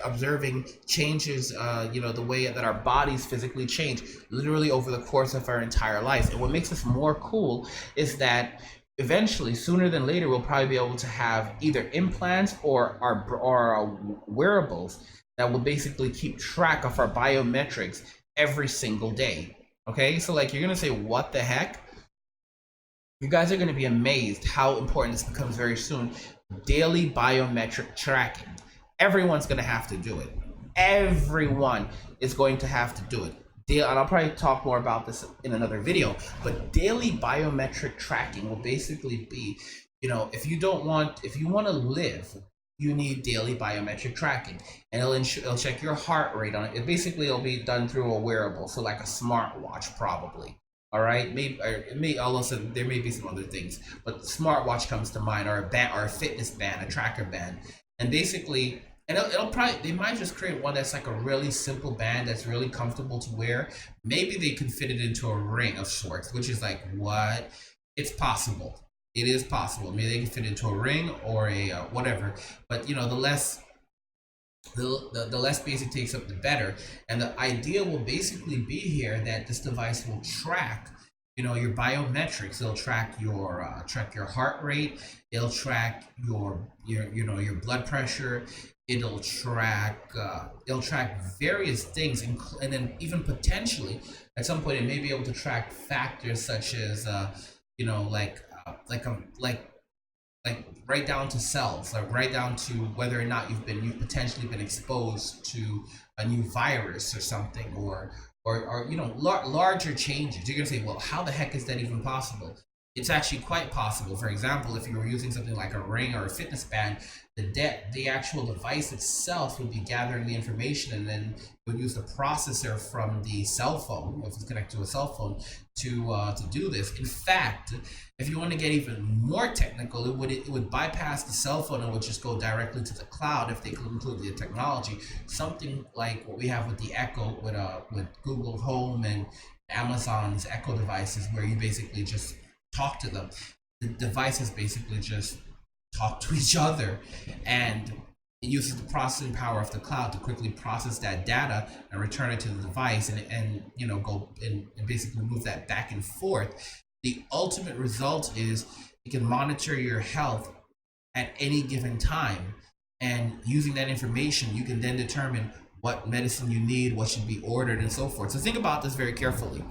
observing changes, the way that our bodies physically change literally over the course of our entire life. And what makes this more cool is that eventually, sooner than later, we'll probably be able to have either implants or our wearables that will basically keep track of our biometrics every single day. Okay, so like, you're gonna say, what the heck? You guys are gonna be amazed how important this becomes very soon. Daily biometric tracking. Everyone's gonna have to do it. Everyone is going to have to do it. And I'll probably talk more about this in another video, but daily biometric tracking will basically be, if you want to live, you need daily biometric tracking, and it'll check your heart rate on it. It'll be done through a wearable, so like a smartwatch probably. All right, also there may be some other things, but smartwatch comes to mind, or a band, or a fitness band, a tracker band, and basically. And they might just create one that's like a really simple band that's really comfortable to wear. Maybe they can fit it into a ring of sorts, which is like, what? It's possible. It is possible. Maybe they can fit it into a ring or a whatever. But the less space it takes up, the better. And the idea will basically be here that this device will track your biometrics. It'll track your heart rate. It'll track your blood pressure. It'll track various things, and then even potentially at some point it may be able to track factors such as like right down to cells, like right down to whether or not you've potentially been exposed to a new virus or something, or larger changes. You're gonna say, well, how the heck is that even possible? It's actually quite possible. For example, if you were using something like a ring or a fitness band, the actual device itself would be gathering the information, and then would use the processor from the cell phone, if it's connected to a cell phone, to do this. In fact, if you want to get even more technical, it would bypass the cell phone and would just go directly to the cloud if they could include the technology. Something like what we have with the Echo, with Google Home and Amazon's Echo devices, where you basically just talk to them. The devices basically just talk to each other, and it uses the processing power of the cloud to quickly process that data and return it to the device, and go and basically move that back and forth. The ultimate result is it can monitor your health at any given time, and using that information you can then determine what medicine you need, what should be ordered, and so forth. So think about this very carefully.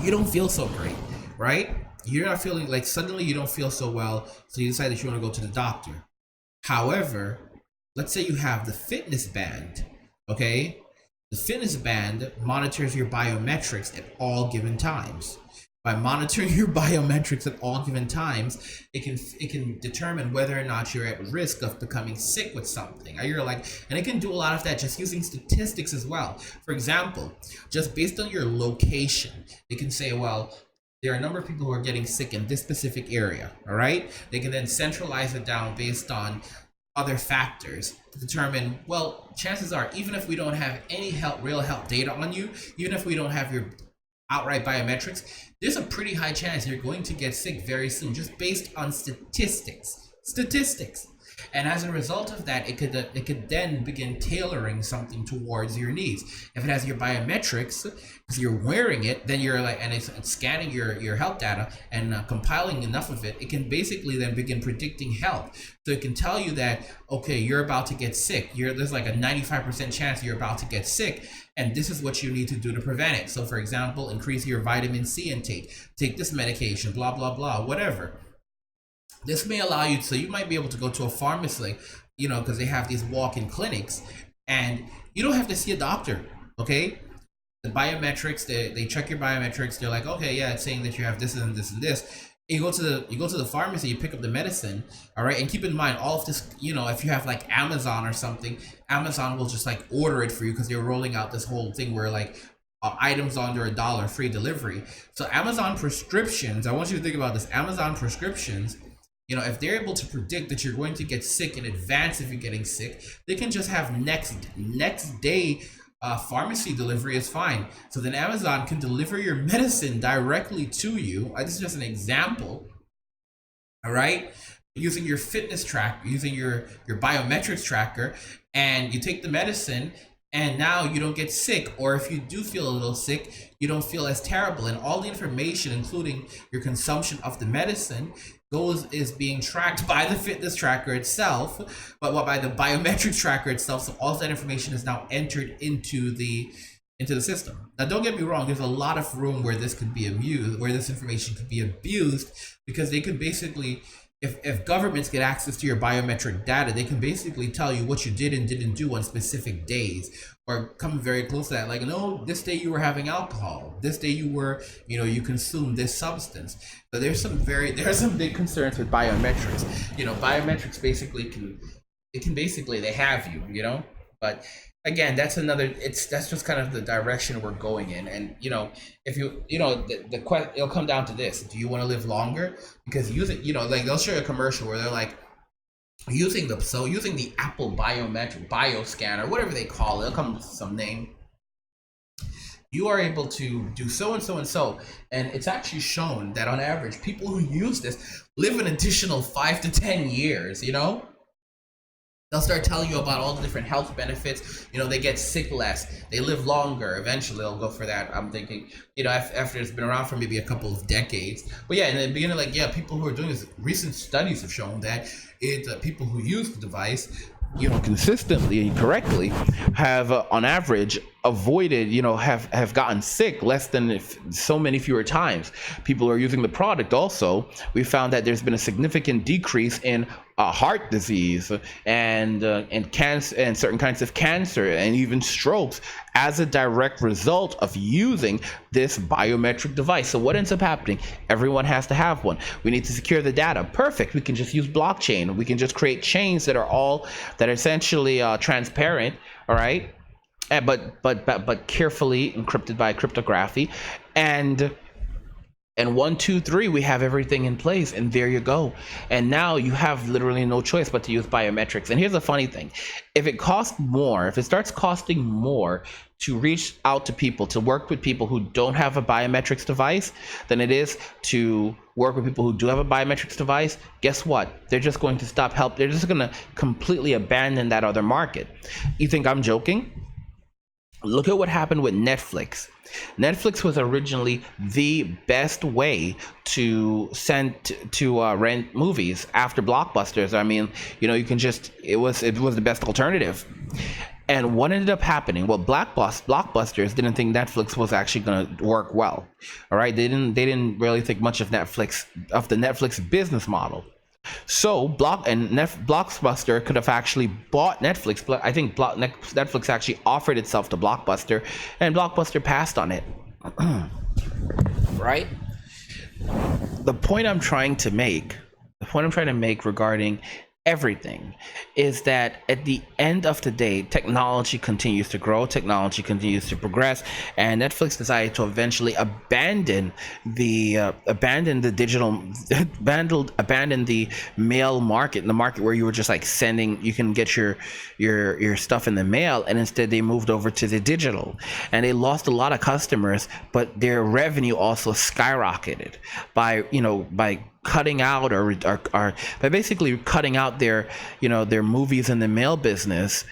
You don't feel so great, right? You're not feeling like, suddenly you don't feel so well, so you decide that you want to go to the doctor. However, let's say you have the fitness band, okay? The fitness band monitors your biometrics at all given times. By monitoring your biometrics at all given times, it can determine whether or not you're at risk of becoming sick with something. And it can do a lot of that just using statistics as well. For example, just based on your location, it can say, well, there are a number of people who are getting sick in this specific area, all right? They can then centralize it down based on other factors to determine, well, chances are, even if we don't have any real health data on you, even if we don't have your outright biometrics, there's a pretty high chance you're going to get sick very soon, just based on statistics. And as a result of that, it could then begin tailoring something towards your needs. If it has your biometrics, because you're wearing it, then you're like, and it's scanning your health data and compiling enough of it, it can basically then begin predicting health. So it can tell you that, okay, you're about to get sick. There's like a 95% chance you're about to get sick, and this is what you need to do to prevent it. So for example, increase your vitamin C intake, take this medication, blah, blah, blah, whatever. This may allow you, so you might be able to go to a pharmacy, because they have these walk-in clinics, and you don't have to see a doctor, okay? The biometrics, they check your biometrics. They're like, okay, yeah, it's saying that you have this and this and this. You go to the pharmacy, you pick up the medicine, all right? And keep in mind, all of this, if you have like Amazon or something, Amazon will just like order it for you, because they're rolling out this whole thing where like items under $1 free delivery. So Amazon prescriptions, I want you to think about this. Amazon prescriptions, if they're able to predict that you're going to get sick in advance if you're getting sick, they can just have next day pharmacy delivery is fine. So then Amazon can deliver your medicine directly to you. This is just an example, all right? Using your fitness track, using your biometrics tracker, and you take the medicine, and now you don't get sick, or if you do feel a little sick, you don't feel as terrible. And all the information, including your consumption of the medicine, is being tracked by the fitness tracker itself, but by the biometrics tracker itself. So all that information is now entered into the system. Now, don't get me wrong. There's a lot of room where this could be abused, where this information could be abused, because they could basically, if governments get access to your biometric data, they can basically tell you what you did and didn't do on specific days, or come very close to that. Like, no, this day you were having alcohol. This day you were, you consumed this substance. So there are some big concerns with biometrics. Biometrics basically they have you, but again, that's just kind of the direction we're going in. And if it'll come down to this: do you want to live longer? Because like they'll show you a commercial where they're like, using the Apple biometric bioscanner, whatever they call it, it'll come with some name. You are able to do so and so and so, and it's actually shown that on average, people who use this live an additional 5 to 10 years. They'll start telling you about all the different health benefits. They get sick less, they live longer. Eventually, they'll go for that. I'm thinking, after it's been around for maybe a couple of decades. But yeah, in the beginning, people who are doing this, recent studies have shown that people who use the device, consistently and correctly, have on average avoided, have gotten sick less than so many fewer times. People who are using the product also, we found that there's been a significant decrease in heart disease and cancer, and certain kinds of cancer, and even strokes, as a direct result of using this biometric device. So what ends up happening? Everyone has to have one. We need to secure the data. Perfect. We can just use blockchain. We can just create chains that are essentially transparent. All right. But carefully encrypted by cryptography, and And 1, 2, 3, we have everything in place, and there you go. And now you have literally no choice but to use biometrics. And here's the funny thing: if it costs more, if it starts costing more to reach out to people, to work with people who don't have a biometrics device than it is to work with people who do have a biometrics device, guess what? They're just going to stop help. They're just going to completely abandon that other market. You think I'm joking? Look at what happened with Netflix. Netflix was originally the best way to rent movies after Blockbusters. I mean, you can just it was the best alternative. And what ended up happening? Well, Blockbusters didn't think Netflix was actually going to work well. All right, they didn't really think much of the Netflix business model. So Blockbuster could have actually bought Netflix, but I think Netflix actually offered itself to Blockbuster, and Blockbuster passed on it. Right? The point I'm trying to make regarding everything is that at the end of the day, technology continues to grow, technology continues to progress, and Netflix decided to eventually abandon the mail market, the market where you were just like you can get your stuff in the mail, and instead they moved over to the digital, and they lost a lot of customers, but their revenue also skyrocketed by cutting out or by basically cutting out their movies in the mail business.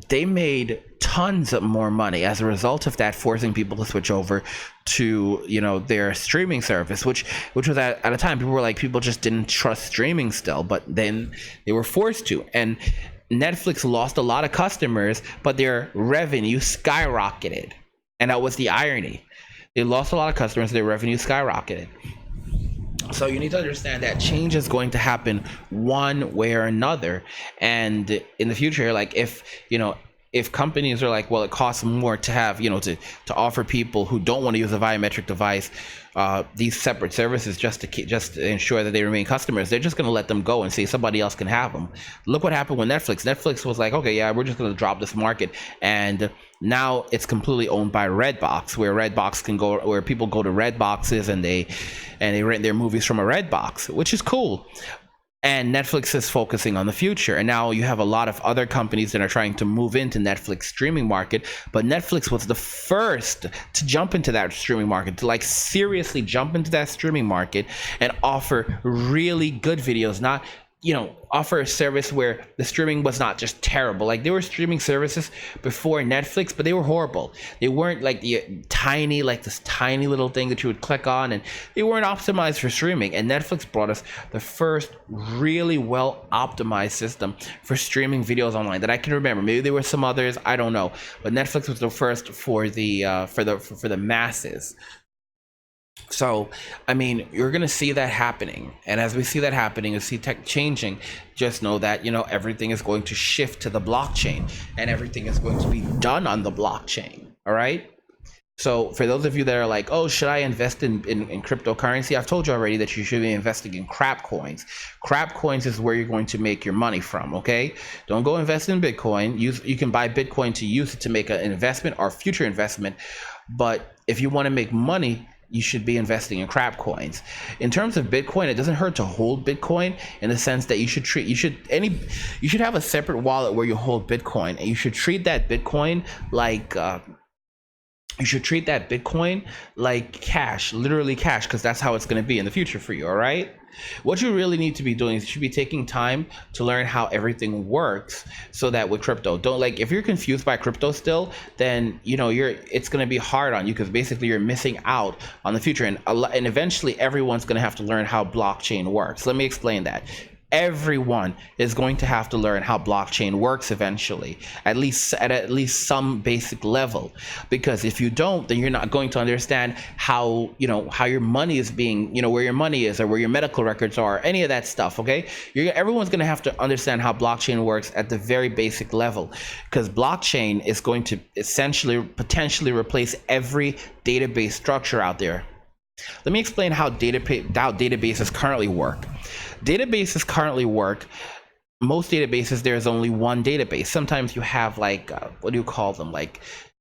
They made tons of more money as a result of that, forcing people to switch over to their streaming service, which was at a time people just didn't trust streaming still, but then they were forced to. And Netflix lost a lot of customers, but their revenue skyrocketed, and that was the irony. They lost a lot of customers, their revenue skyrocketed. So you need to understand that change is going to happen one way or another. And in the future, like if companies are like, well, it costs more to have, to offer people who don't want to use a biometric device these separate services just to ensure that they remain customers, they're just going to let them go and say somebody else can have them. Look what happened with Netflix. Netflix was like, okay, yeah, we're just going to drop this market, and now it's completely owned by Redbox, where people go to Redboxes and they rent their movies from a Redbox, which is cool. And Netflix is focusing on the future. And now you have a lot of other companies that are trying to move into Netflix streaming market. But Netflix was the first to jump into that streaming market, to like seriously jump into that streaming market and offer really good videos, not offer a service where the streaming was not just terrible. Like, there were streaming services before Netflix, but they were horrible. They weren't like this tiny little thing that you would click on, and they weren't optimized for streaming. And Netflix brought us the first really well optimized system for streaming videos online that I can remember. Maybe there were some others, I don't know, but Netflix was the first for the masses. So, I mean, you're going to see that happening. And as we see that happening, you see tech changing, just know that, everything is going to shift to the blockchain, and everything is going to be done on the blockchain. All right. So for those of you that are like, oh, should I invest in cryptocurrency? I've told you already that you should be investing in crap coins. Crap coins is where you're going to make your money from, okay? Don't go invest in Bitcoin. You can buy Bitcoin to use it to make an investment or future investment. But if you want to make money, you should be investing in crap coins. In terms of Bitcoin, it doesn't hurt to hold Bitcoin, in the sense that you should have a separate wallet where you hold Bitcoin, and you should treat that Bitcoin like cash, literally cash, because that's how it's going to be in the future for you. All right. What you really need to be doing is you should be taking time to learn how everything works, so that with crypto, if you're confused by crypto still, then it's going to be hard on you, because basically you're missing out on the future, and eventually everyone's going to have to learn how blockchain works. Let me explain that. Everyone is going to have to learn how blockchain works eventually, at least some basic level, because if you don't, then you're not going to understand how your money is being, where your money is, or where your medical records are, any of that stuff. Okay, everyone's going to have to understand how blockchain works at the very basic level, because blockchain is going to essentially potentially replace every database structure out there. Let me explain how databases currently work. Most databases, there's only one database. Sometimes you have what do you call them?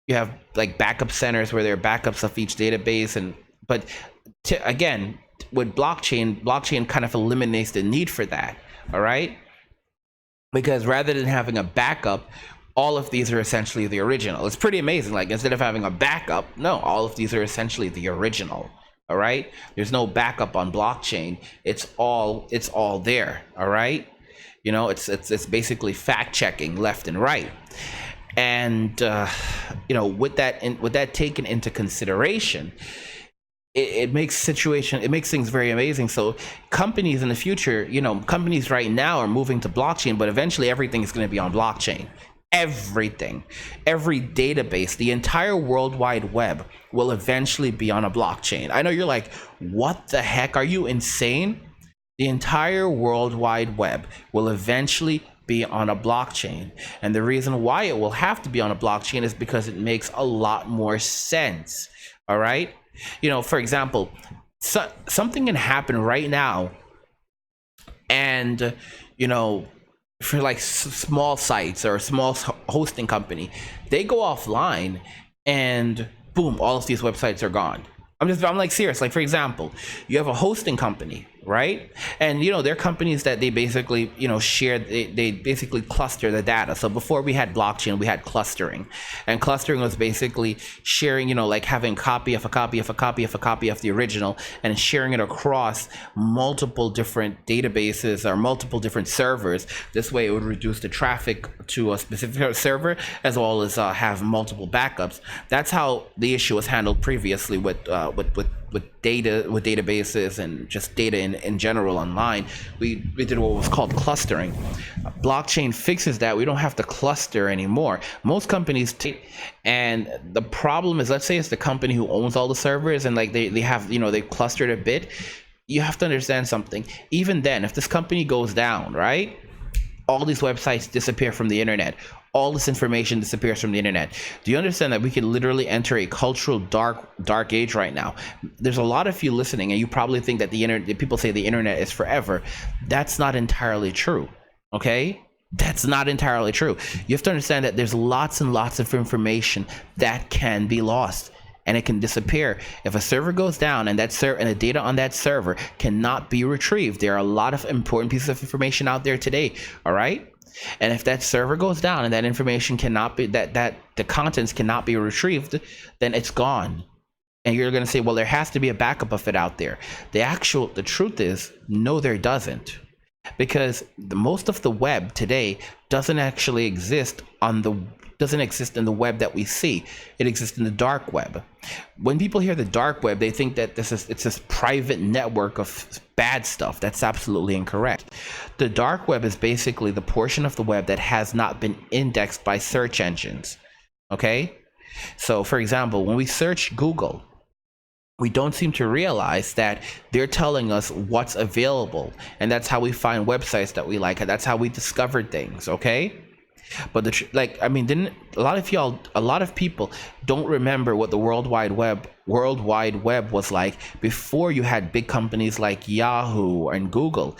You have backup centers where there are backups of each database, but again, with blockchain kind of eliminates the need for that. All right, because rather than having a backup, all of these are essentially the original. It's pretty amazing. Like, instead of having a backup, no, all of these are essentially the original. All right, there's no backup on blockchain. It's all there. All right, you know, it's basically fact checking left and right. And you know, with that taken into consideration, it makes things very amazing. So companies in the future, you know, companies right now are moving to blockchain, but eventually everything is going to be on blockchain. Everything, every database, the entire World Wide Web will eventually be on a blockchain. I know you're like, what the heck? Are you insane? The entire World Wide Web will eventually be on a blockchain. And the reason why it will have to be on a blockchain is because it makes a lot more sense. All right. You know, for example, something can happen right now, and, you know, for like small sites or a small hosting company, they go offline and boom, all of these websites are gone. I'm like serious. Like, for example, you have a hosting company, right? And, you know, they're companies that they basically, you know, share, they basically cluster the data. So before we had blockchain, we had clustering, and clustering was basically sharing, you know, like having a copy of a copy of a copy of a copy of the original and sharing it across multiple different databases or multiple different servers. This way it would reduce the traffic to a specific server, as well as have multiple backups. That's how the issue was handled previously with databases and just data in general online. We did what was called clustering. Blockchain fixes that. We don't have to cluster anymore. Most companies and the problem is, let's say it's the company who owns all the servers, and like they have, you know, they clustered a bit. You have to understand something. Even then, if this company goes down, right, all these websites disappear from the internet. All this information disappears from the internet. Do you understand that we can literally enter a cultural dark age right now? There's a lot of you listening, and you probably think that the internet, people say the internet is forever. That's not entirely true. Okay? That's not entirely true. You have to understand that there's lots and lots of information that can be lost, and it can disappear. If a server goes down and and the data on that server cannot be retrieved, there are a lot of important pieces of information out there today. All right? And if that server goes down and that information cannot be, that the contents cannot be retrieved, then it's gone. And you're going to say, well, there has to be a backup of it out there. The truth is, no, there doesn't. Because most of the web today doesn't actually exist in the web that we see. It exists in the dark web. When people hear the dark web, they think that it's this private network of bad stuff. That's absolutely incorrect. The dark web is basically the portion of the web that has not been indexed by search engines. Okay? So, for example, when we search Google, we don't seem to realize that they're telling us what's available, and that's how we find websites that we like, and that's how we discover things. Okay? But a lot of people don't remember what the World Wide Web was like before you had big companies like Yahoo and Google.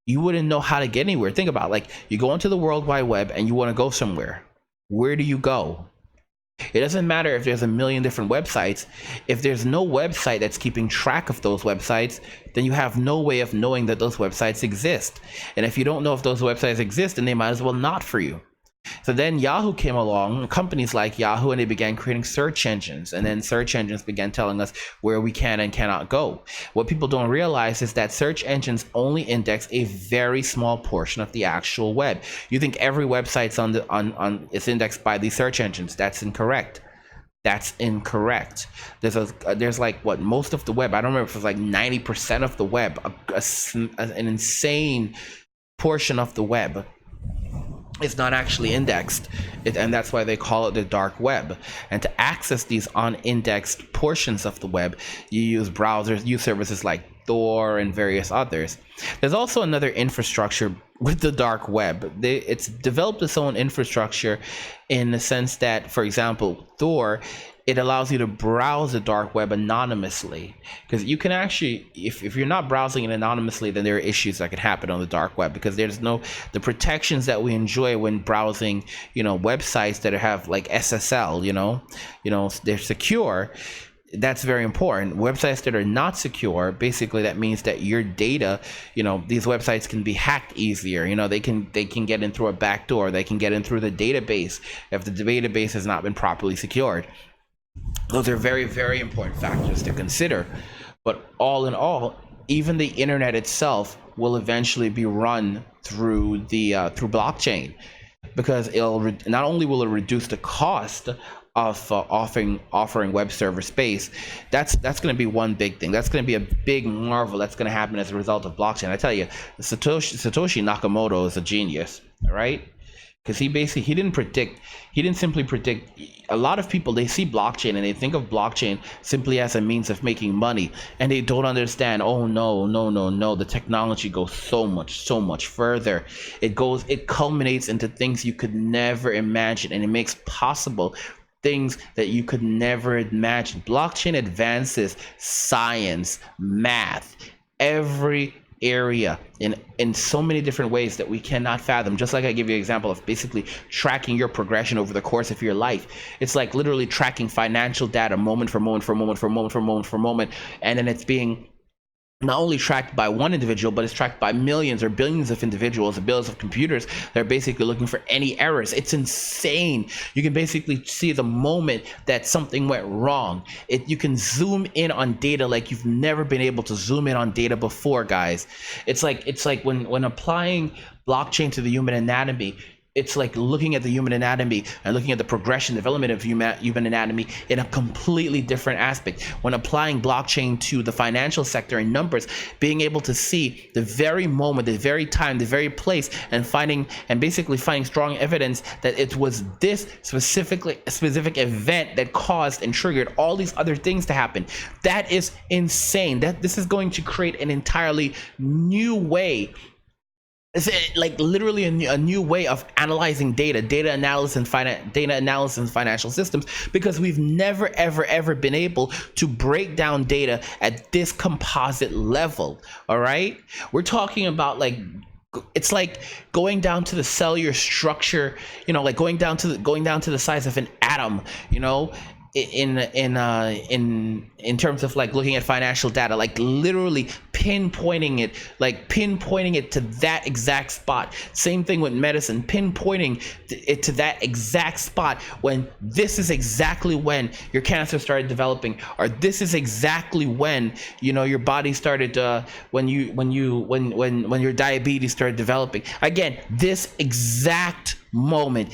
You wouldn't know how to get anywhere. Think about, like, you go into the World Wide Web and you want to go somewhere. Where do you go? It doesn't matter if there's a million different websites. If there's no website that's keeping track of those websites, then you have no way of knowing that those websites exist. And if you don't know if those websites exist, then they might as well not for you. So then Yahoo came along, companies like Yahoo, and they began creating search engines. And then search engines began telling us where we can and cannot go. What people don't realize is that search engines only index a very small portion of the actual web. You think every website's is indexed by these search engines. That's incorrect. That's incorrect. There's like, what, most of the web, I don't remember if it's like 90% of the web, an insane portion of the web is not actually indexed, and that's why they call it the dark web. And to access these unindexed portions of the web, you use browsers, use services like Tor and various others. There's also another infrastructure with the dark web. It's developed its own infrastructure in the sense that, for example, Tor, it allows you to browse the dark web anonymously, because you can actually, if you're not browsing it anonymously, then there are issues that could happen on the dark web, because there's the protections that we enjoy when browsing, websites that have like SSL, they're secure. that's very important. Websites that are not secure, basically that means that your data, these websites can be hacked easier. They can get in through a back door. They can get in through the database if the database has not been properly secured. Those are very, very important factors to consider. But all in all, even the internet itself will eventually be run through through blockchain, because not only will it reduce the cost of offering web server space. That's going to be one big thing. That's going to be a big marvel that's going to happen as a result of blockchain. I tell you, Satoshi Nakamoto is a genius, right? Because he didn't simply predict. A lot of people, they see blockchain and they think of blockchain simply as a means of making money, and they don't understand, oh no, the technology goes so much further. It culminates into things you could never imagine, and it makes possible things that you could never imagine. Blockchain advances science, math, every area in so many different ways that we cannot fathom. Just like I give you an example of basically tracking your progression over the course of your life. It's like literally tracking financial data moment for moment, and then it's being not only tracked by one individual, but it's tracked by millions or billions of individuals, billions of computers that are basically looking for any errors. It's insane. You can basically see the moment that something went wrong. You can zoom in on data like you've never been able to zoom in on data before, guys. It's like when applying blockchain to the human anatomy, it's like looking at the human anatomy and looking at the progression, development of human anatomy in a completely different aspect. When applying blockchain to the financial sector and numbers, being able to see the very moment, the very time, the very place, and basically finding strong evidence that it was this specific event that caused and triggered all these other things to happen. That is insane. This is going to create an entirely new way. It's like literally a new way of analyzing data analysis and financial systems, because we've never ever been able to break down data at this composite level. All right, we're talking about it's like going down to the cellular structure, like going down to the size of an atom, in terms of like looking at financial data, like literally pinpointing it to that exact spot. Same thing with medicine, pinpointing it to that exact spot when this is exactly when your cancer started developing, or this is exactly when your body started when your diabetes started developing. Again, this exact moment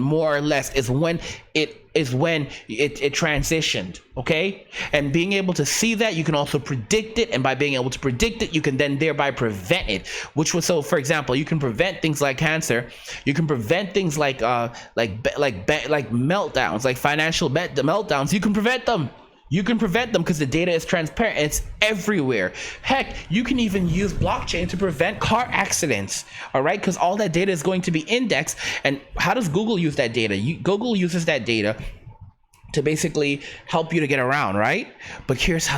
more or less is when it transitioned. Okay, and being able to see that, you can also predict it, and by being able to predict it, you can then thereby prevent it. So for example, you can prevent things like cancer. You can prevent things like meltdowns, like financial meltdowns. You can prevent them because the data is transparent and it's everywhere. Heck, you can even use blockchain to prevent car accidents, all right? Because all that data is going to be indexed. And how does Google use that data? Google uses that data to basically help you to get around, right? But here's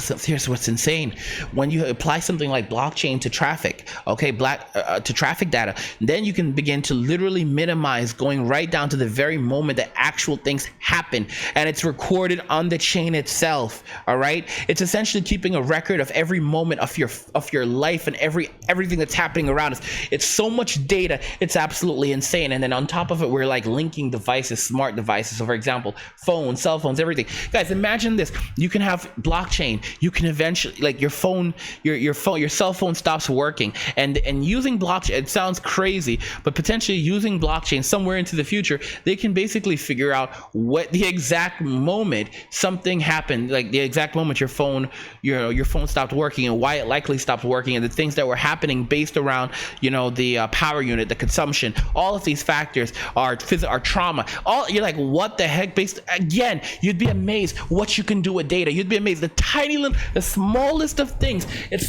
what's insane. When you apply something like blockchain to traffic, okay, to traffic data, then you can begin to literally minimize going right down to the very moment that actual things happen, and it's recorded on the chain itself. All right, it's essentially keeping a record of every moment of your life and everything that's happening around us. It's so much data, it's absolutely insane. And then on top of it, we're like linking devices, smart devices. So for example, phones, cell phones, everything. Guys, imagine this. You can have blockchain. You can eventually, like, your cell phone stops working, and using blockchain, it sounds crazy, but potentially using blockchain somewhere into the future, they can basically figure out what the exact moment something happened, like the exact moment your phone stopped working, and why it likely stopped working, and the things that were happening based around the power unit, the consumption. All of these factors are trauma. You're like, what the heck? Again, you'd be amazed what you can do with data. You'd be amazed. The smallest of things. It's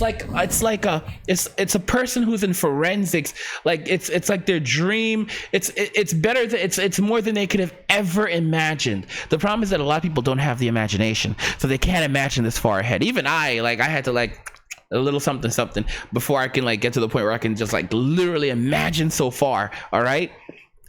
a person who's in forensics. Like it's like their dream. It's better. It's more than they could have ever imagined. The problem is that a lot of people don't have the imagination, so they can't imagine this far ahead. Even I had to a little something before I can get to the point where I can just literally imagine so far. All right.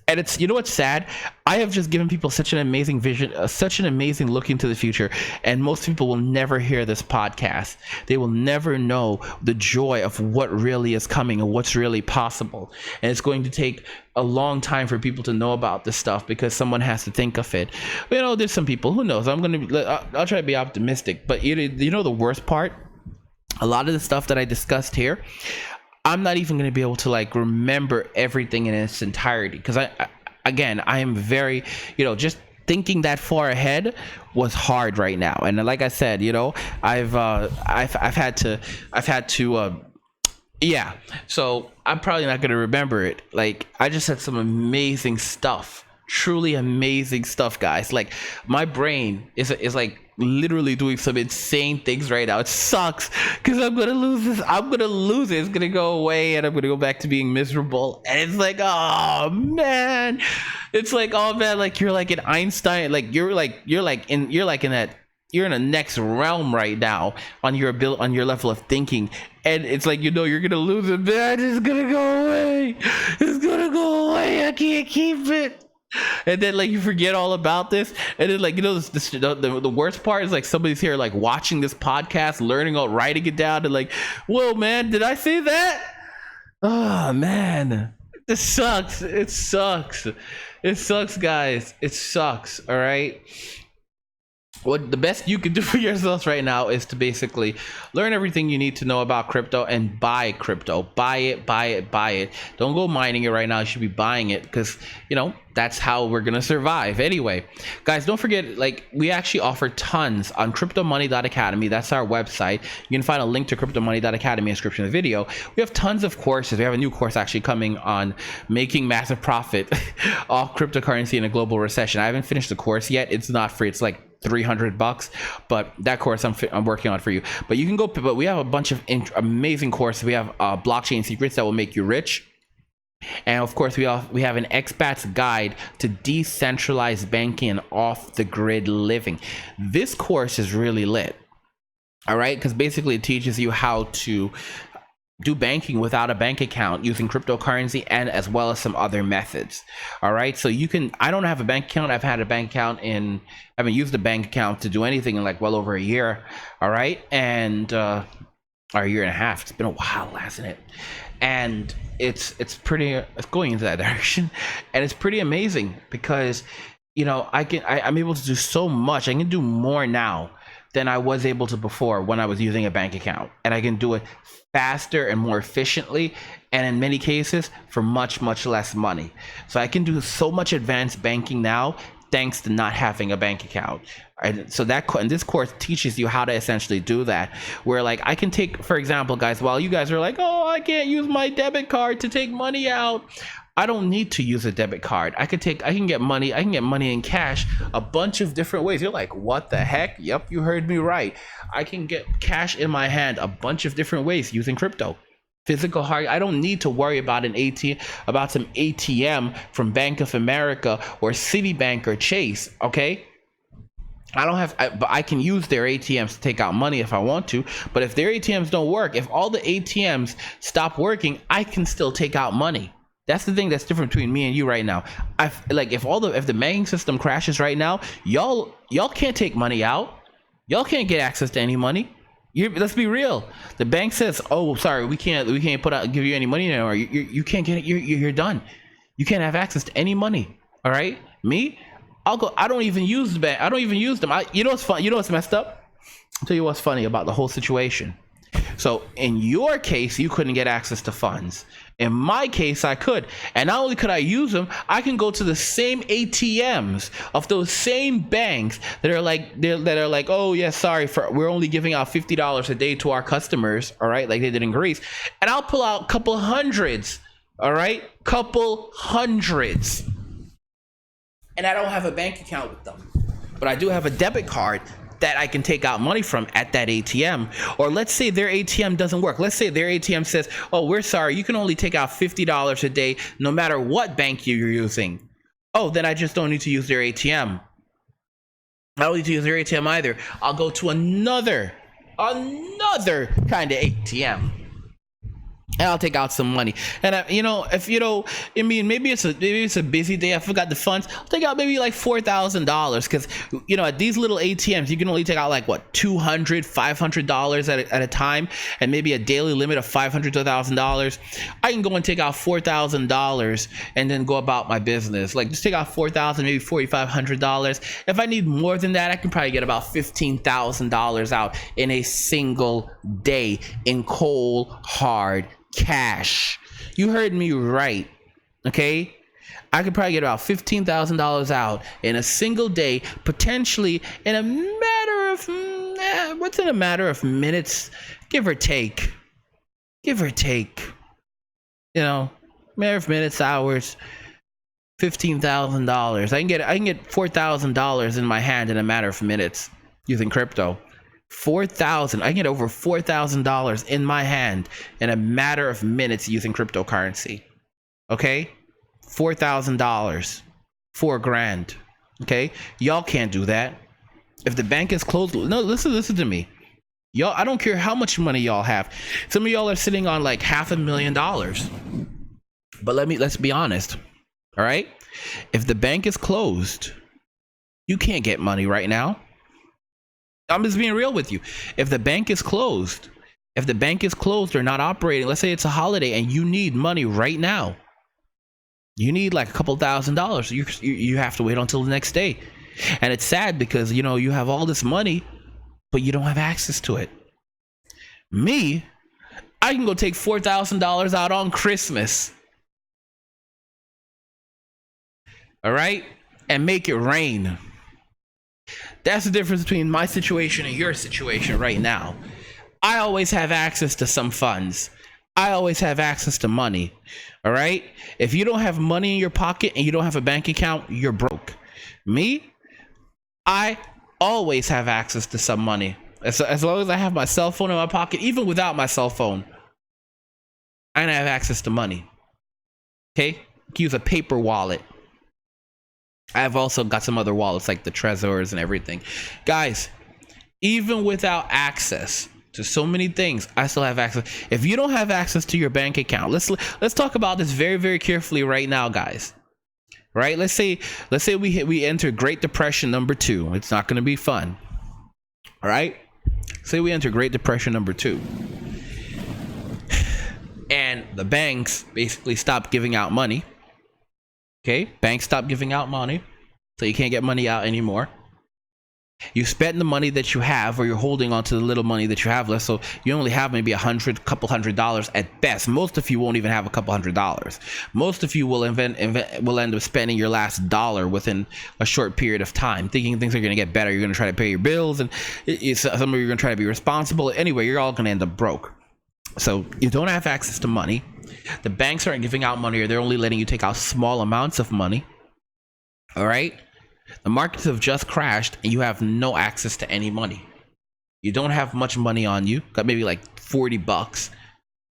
And it's, you know what's sad? I have just given people such an amazing vision, such an amazing look into the future, and most people will never hear this podcast. They will never know the joy of what really is coming and what's really possible. And it's going to take a long time for people to know about this stuff because someone has to think of it. You know, there's some people, who knows? I'll try to be optimistic, but you know the worst part? A lot of the stuff that I discussed here, I'm not even going to be able to like remember everything in its entirety because I am very, you know, just thinking that far ahead was hard right now. And like I said, you know, I've had to yeah, so I'm probably not going to remember it. Like, I just had some amazing stuff, truly amazing stuff, guys. Like, my brain is like literally doing some insane things right now. It sucks because I'm gonna lose this. I'm gonna lose it. It's gonna go away, and I'm gonna go back to being miserable. And it's like, oh man, it's like, oh man, like you're like an Einstein. Like you're in a next realm right now on your level of thinking, and it's like, you know, you're gonna lose it, man. It's gonna go away. It's gonna go away. I can't keep it. And then like you forget all about this, and then like, you know, the worst part is like somebody's here like watching this podcast, learning all, writing it down, and like, whoa man, did I say that? Oh man, this sucks. It sucks guys. It sucks. All right, what the best you can do for yourselves right now is to basically learn everything you need to know about crypto and buy crypto. Buy it. Don't go mining it right now. You should be buying it because, you know, that's how we're gonna survive. Anyway, guys, don't forget, like, we actually offer tons on cryptomoney.academy. That's our website. You can find a link to cryptomoney.academy in the description of the video. We have tons of courses. We have a new course actually coming on making massive profit off cryptocurrency in a global recession. I haven't finished the course yet. It's not free. It's like $300, but that course I'm working on for you. But you can go, but we have a bunch of amazing courses. We have blockchain secrets that will make you rich. And of course, we have an expat's guide to decentralized banking and off the grid living. This course is really lit. All right, because basically it teaches you how to do banking without a bank account using cryptocurrency, and as well as some other methods. All right, so you can, I don't have a bank account. I've had a bank account I haven't used a bank account to do anything in like well over a year. All right, and or a year and a half. It's been a while, hasn't it? And it's going into that direction, and it's pretty amazing because, you know, I'm able to do so much. I can do more now than I was able to before when I was using a bank account, and I can do it faster and more efficiently, and in many cases for much less money. So I can do so much advanced banking now thanks to not having a bank account. And so and this course teaches you how to essentially do that, where like I can take, for example, guys, while you guys are like, oh, I can't use my debit card to take money out, I don't need to use a debit card. I can get money in cash a bunch of different ways. You're like, what the heck? Yep, you heard me right. I can get cash in my hand a bunch of different ways using crypto. Physical hard. I don't need to worry about some ATM from Bank of America or Citibank or Chase. Okay, but I can use their ATMs to take out money if I want to. But if their ATMs don't work, if all the ATMs stop working, I can still take out money. That's the thing that's different between me and you right now. If the banking system crashes right now, y'all can't take money out. Y'all can't get access to any money. Let's be real. The bank says, "Oh, sorry, we can't give you any money anymore. You can't get it. You're done. You can't have access to any money." All right, me, I'll go. I don't even use the bank. I don't even use them. You know what's fun? You know what's messed up? I'll tell you what's funny about the whole situation. So in your case, you couldn't get access to funds. In my case, I could. And not only could I use them, I can go to the same ATMs of those same banks that are like, oh yeah, sorry, we're only giving out $50 a day to our customers, all right, like they did in Greece. And I'll pull out a couple hundreds, all right, couple hundreds. And I don't have a bank account with them, but I do have a debit card that I can take out money from at that ATM. Or let's say their ATM doesn't work. Let's say their ATM says, oh, we're sorry, you can only take out $50 a day no matter what bank you're using. Oh, then I just don't need to use their ATM. I don't need to use their ATM either. I'll go to another kind of ATM. and I'll take out some money. And if I mean, maybe it's a busy day, I forgot the funds, I'll take out maybe like $4,000, because at these little ATMs you can only take out like what, $200-$500 at a time, and maybe a daily limit of $500 to $1,000. I can go and take out $4,000 and then go about my business. Like, just take out $4,000, maybe $4,500. If I need more than that, I can probably get about $15,000 out in a single day in cold hard cash. You heard me right. Okay, I could probably get about $15,000 out in a single day, potentially in a matter of minutes, give or take, matter of minutes, hours. $15,000. I can get $4,000 in my hand in a matter of minutes using crypto. $4,000. I can get over $4,000 in my hand in a matter of minutes using cryptocurrency. Okay, $4,000, $4,000. Okay, y'all can't do that. If the bank is closed, no, listen to me, y'all. I don't care how much money y'all have. Some of y'all are sitting on like $500,000. But let's be honest. All right, if the bank is closed, you can't get money right now. I'm just being real with you. If the bank is closed or not operating, let's say it's a holiday and you need money right now, you need like a couple $1,000. You have to wait until the next day. And it's sad because you have all this money, but you don't have access to it. Me, I can go take $4,000 out on Christmas. All right, and make it rain. That's the difference between my situation and your situation right now. I always have access to some funds. I always have access to money. All right, if you don't have money in your pocket and you don't have a bank account, you're broke. Me, I always have access to some money. As long as I have my cell phone in my pocket, even without my cell phone, I have access to money. Okay, you can use a paper wallet. I've also got some other wallets like the Trezors and everything. Guys, even without access to so many things, I still have access. If you don't have access to your bank account, let's talk about this very, very carefully right now, guys. Right? Let's say we enter Great Depression number 2. It's not going to be fun. All right? Say we enter Great Depression number 2. And the banks basically stop giving out money. Okay, banks stop giving out money, so you can't get money out anymore. You spend the money that you have, or you're holding on to the little money that you have left, so you only have maybe couple $100 at best. Most of you won't even have a couple $100. Most of you will end up spending your last dollar within a short period of time, thinking things are going to get better. You're going to try to pay your bills, and some of you are going to try to be responsible. Anyway, you're all going to end up broke. So you don't have access to money. The banks aren't giving out money, or they're only letting you take out small amounts of money. All right, the markets have just crashed and you have no access to any money. You don't have much money on you, got maybe like $40,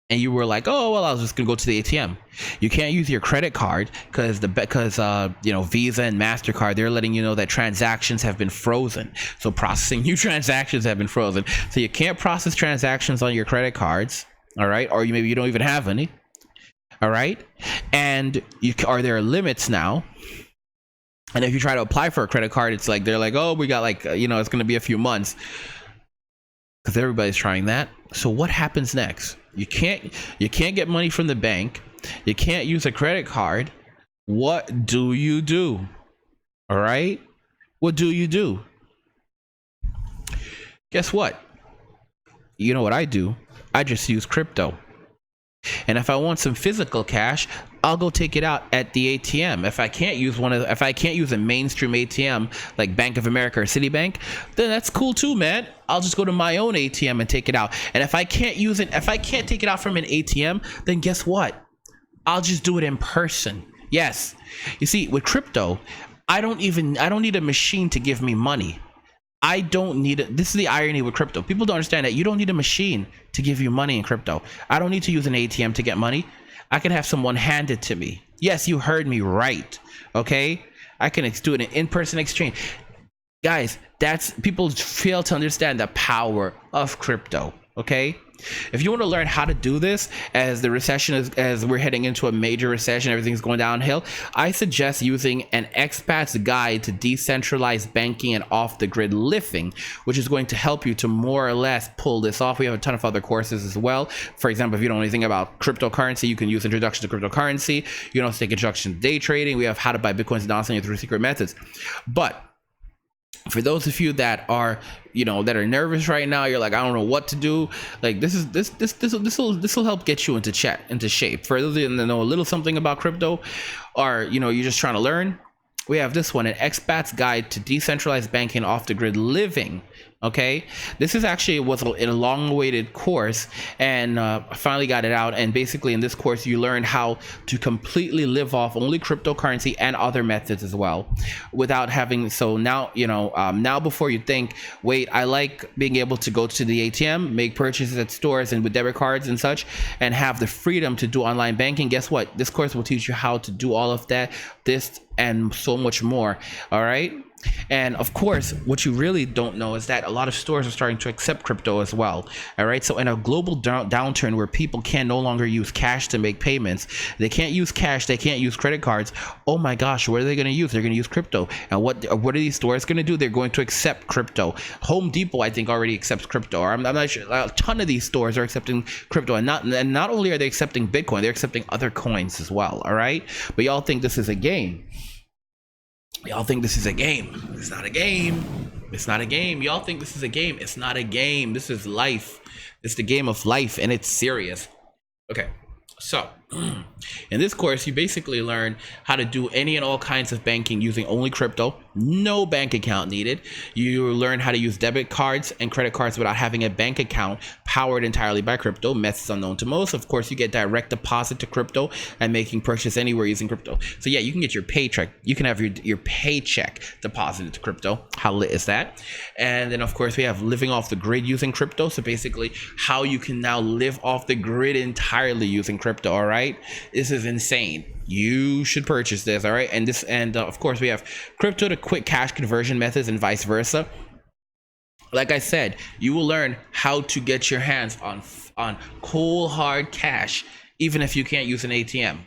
and you were like, oh well, I was just gonna go to the ATM. You can't use your credit card because Visa and MasterCard, they're letting you know that transactions have been frozen. So processing new transactions have been frozen, so you can't process transactions on your credit cards. All right, or maybe you don't even have any. All right, and there are limits now. And if you try to apply for a credit card, it's like they're like, oh, we got like it's going to be a few months, because everybody's trying that. So what happens next? You can't get money from the bank. You can't use a credit card. What do you do? All right, what do you do? Guess what? You know what I do? I just use crypto. And if I want some physical cash, I'll go take it out at the ATM. If I can't use a mainstream ATM like Bank of America or Citibank, then that's cool too, man. I'll just go to my own ATM and take it out. And if I can't take it out from an ATM, then guess what? I'll just do it in person. Yes. You see, with crypto, I don't need a machine to give me money. I don't need it. This is the irony with crypto. People don't understand that you don't need a machine to give you money in crypto. I don't need to use an ATM to get money. I can have someone hand it to me. Yes, you heard me right. Okay, I can do an in-person exchange. Guys, people fail to understand the power of crypto. Okay, If you want to learn how to do this as the recession is, as we're heading into a major recession, everything's going downhill, I suggest using an expat's guide to decentralized banking and off the grid living, which is going to help you to more or less pull this off. We have a ton of other courses as well. For example, if you don't know anything about cryptocurrency, you can use Introduction to Cryptocurrency. You can also take Introduction to Day Trading. We have How to Buy Bitcoins and Downselling Through Secret Methods. But for those of you that are, that are nervous right now, you're like, I don't know what to do. Like this will help get you into shape. For those of you that know a little something about crypto, or you're just trying to learn, we have this one, an expat's guide to decentralized banking, off the grid living. Okay, this is actually was a long-awaited course, and I finally got it out. And basically, in this course, you learn how to completely live off only cryptocurrency and other methods as well, without having. So now, now before you think, wait, I like being able to go to the ATM, make purchases at stores and with debit cards and such, and have the freedom to do online banking. Guess what? This course will teach you how to do all of that, this and so much more. All right. And of course, what you really don't know is that a lot of stores are starting to accept crypto as well. All right. So in a global downturn where people can no longer use cash to make payments, they can't use cash, they can't use credit cards. Oh my gosh, what are they going to use? They're going to use crypto. And what are these stores going to do? They're going to accept crypto. Home Depot, I think, already accepts crypto. Or I'm not sure. A ton of these stores are accepting crypto, and not only are they accepting Bitcoin, they're accepting other coins as well. All right. But y'all think this is a game. Y'all think this is a game. It's not a game. It's not a game. Y'all think this is a game. It's not a game. This is life. It's the game of life, and it's serious. Okay. So, in this course, you basically learn how to do any and all kinds of banking using only crypto, no bank account needed. You learn how to use debit cards and credit cards without having a bank account, powered entirely by crypto, methods unknown to most. Of course, you get direct deposit to crypto and making purchase anywhere using crypto. So yeah, you can get your paycheck. You can have your paycheck deposited to crypto. How lit is that? And then of course, we have living off the grid using crypto. So basically, how you can now live off the grid entirely using crypto. All right. This is insane. You should purchase this. All right. And of course, we have crypto to quick cash conversion methods and vice versa. Like I said, you will learn how to get your hands on cold hard cash, even if you can't use an ATM.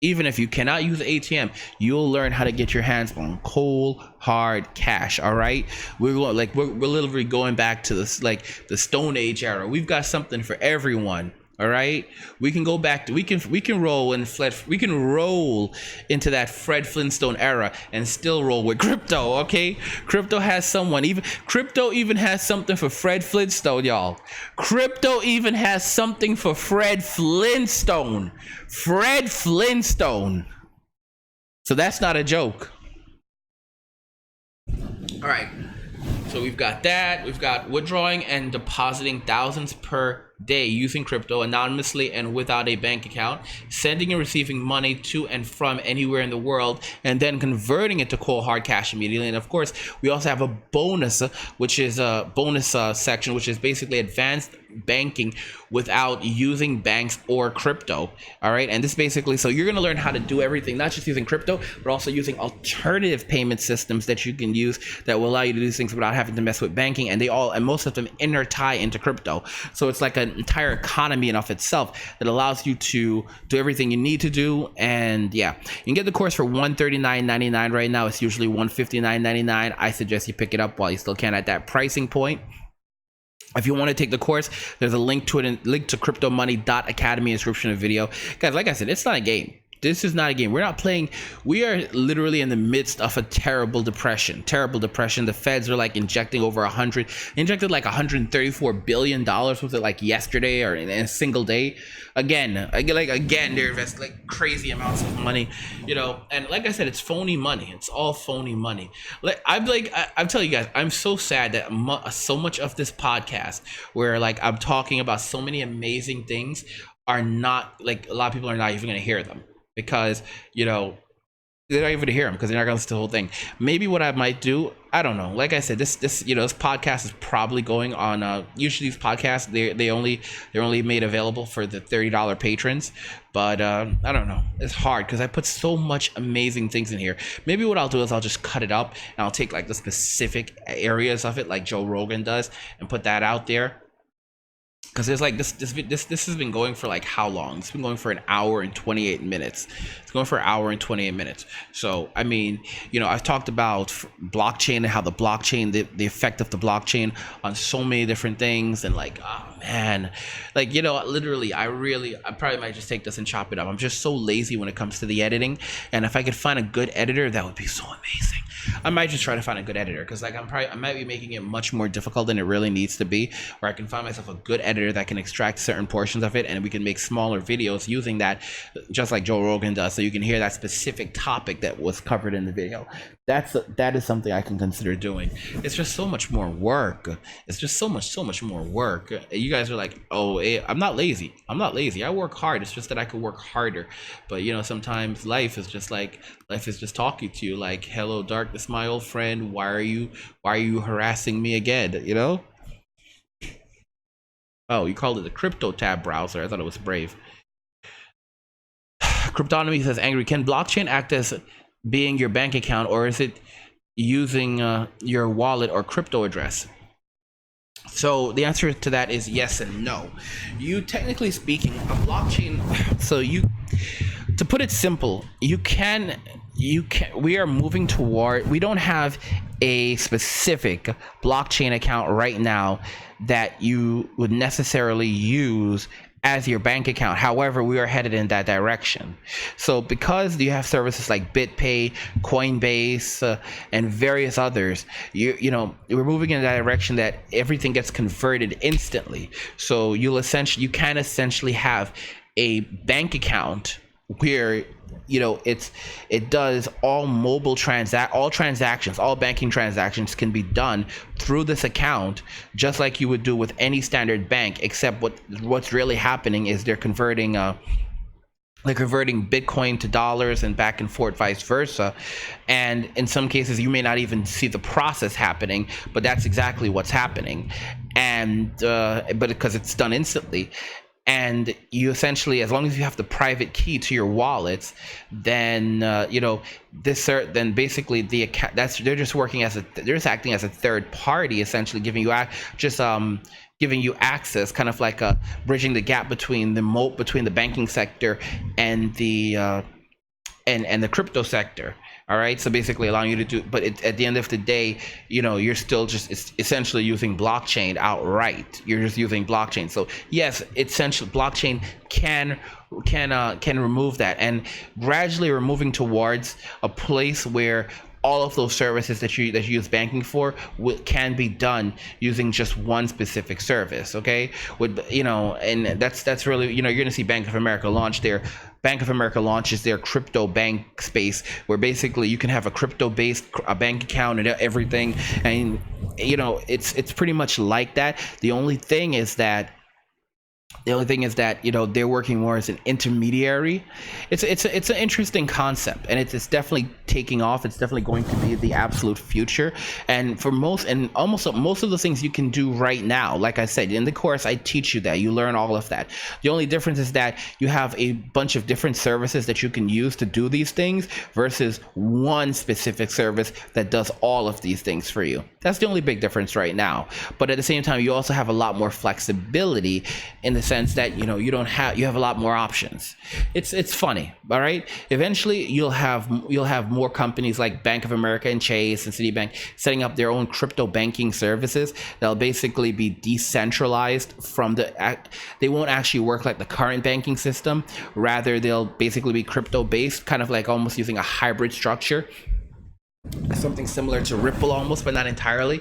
Even if you cannot use the ATM, you'll learn how to get your hands on cold hard cash. All right, we're literally going back to this, like the Stone Age era. We've got something for everyone. All right, we can go back to we can roll into that Fred Flintstone era and still roll with crypto. Okay, crypto has even has something for Fred Flintstone, y'all. Crypto even has something for Fred Flintstone. Fred Flintstone. So that's not a joke. All right. So we've got that. We've got withdrawing and depositing thousands per day using crypto anonymously and without a bank account, sending and receiving money to and from anywhere in the world, and then converting it to cold hard cash immediately. And of course, we also have a bonus, which is a bonus section, which is basically advanced banking without using banks or crypto. All right, and this basically, so you're going to learn how to do everything, not just using crypto, but also using alternative payment systems that you can use that will allow you to do things without having to mess with banking, and most of them intertie into crypto. So it's like an entire economy in of itself that allows you to do everything you need to do. And yeah, you can get the course for $139.99 right now. It's usually $159.99. I suggest you pick it up while you still can at that pricing point. If you want to take the course, there's a link to it, link to cryptomoney.academy in the description of the video. Guys, like I said, it's not a game. This is not a game. We're not playing. We are literally in the midst of a terrible depression. The feds are like injected like $134 billion with it like yesterday or in a single day. Again, they're investing like crazy amounts of money, and like I said, it's phony money. It's all phony money. I'm telling you guys, I'm so sad that so much of this podcast where like I'm talking about so many amazing things are not, like, a lot of people are not even going to hear them. Because, they're not even going to hear them because they're not going to listen to the whole thing. Maybe what I might do, I don't know. Like I said, this podcast is probably going on. Usually these podcasts, they're only made available for the $30 patrons. But I don't know. It's hard because I put so much amazing things in here. Maybe what I'll do is I'll just cut it up and I'll take like the specific areas of it, like Joe Rogan does, and put that out there. because there's like this has been going for like how long? It's been going for an hour and 28 minutes. It's going for an hour and 28 minutes. So I mean, you know, I've talked about blockchain and how the blockchain, the effect of the blockchain on so many different things, and like, oh man, like, you know, literally I probably might just take this and chop it up. I'm just so lazy when it comes to the editing, and if I could find a good editor, that would be so amazing. I might just try to find a good editor, because like I might be making it much more difficult than it really needs to be, where I can find myself a good editor that can extract certain portions of it, and we can make smaller videos using that, just like Joe Rogan does, so you can hear that specific topic that was covered in the video. That is something I can consider doing. It's just so much more work. It's just so much more work. You guys are like, oh, I'm not lazy. I work hard. It's just that I could work harder. But you know, sometimes life is just talking to you like, hello darkness, my old friend, why are you harassing me again, you know? Oh, you called it the crypto tab browser. I thought it was Brave. Cryptonomy says, angry, can blockchain act as being your bank account, or is it using your wallet or crypto address? So the answer to that is yes and no. You, technically speaking, a blockchain, so to put it simple, we are moving toward, we don't have a specific blockchain account right now that you would necessarily use as your bank account. However, we are headed in that direction. So because you have services like BitPay, Coinbase, and various others, you know, we're moving in that direction that everything gets converted instantly. So you can essentially have a bank account where, you know, it does all transactions, all banking transactions can be done through this account, just like you would do with any standard bank, except what's really happening is they're converting Bitcoin to dollars and back and forth, vice versa. And in some cases, you may not even see the process happening, but that's exactly what's happening. And but because it's done instantly. And you essentially, as long as you have the private key to your wallets, then you know, then basically the account, they're just acting as a third party, essentially giving you access, kind of like bridging the gap between the banking sector and the crypto sector. All right, so basically allowing you to do, but at the end of the day, you know, you're still just essentially using blockchain outright. You're just using blockchain. So yes, essentially blockchain can remove that, and gradually we're moving towards a place where all of those services that you use banking for can be done using just one specific service. Okay, you know, and that's really, you know, you're gonna see Bank of America launches their crypto bank space, where basically you can have a crypto-based bank account and everything, and you know, it's pretty much like that. The only thing is that you know, they're working more as an intermediary. It's an interesting concept, and it's definitely taking off. It's definitely going to be the absolute future. And for most of the things you can do right now, like I said in the course, I teach you that, you learn all of that. The only difference is that you have a bunch of different services that you can use to do these things versus one specific service that does all of these things for you. That's the only big difference right now. But at the same time, you also have a lot more flexibility in the sense that, you know, you have a lot more options. It's funny, all right? Eventually you'll have more companies like Bank of America and Chase and Citibank setting up their own crypto banking services that'll basically be decentralized from they won't actually work like the current banking system. Rather, they'll basically be crypto based, kind of like almost using a hybrid structure, something similar to Ripple almost, but not entirely.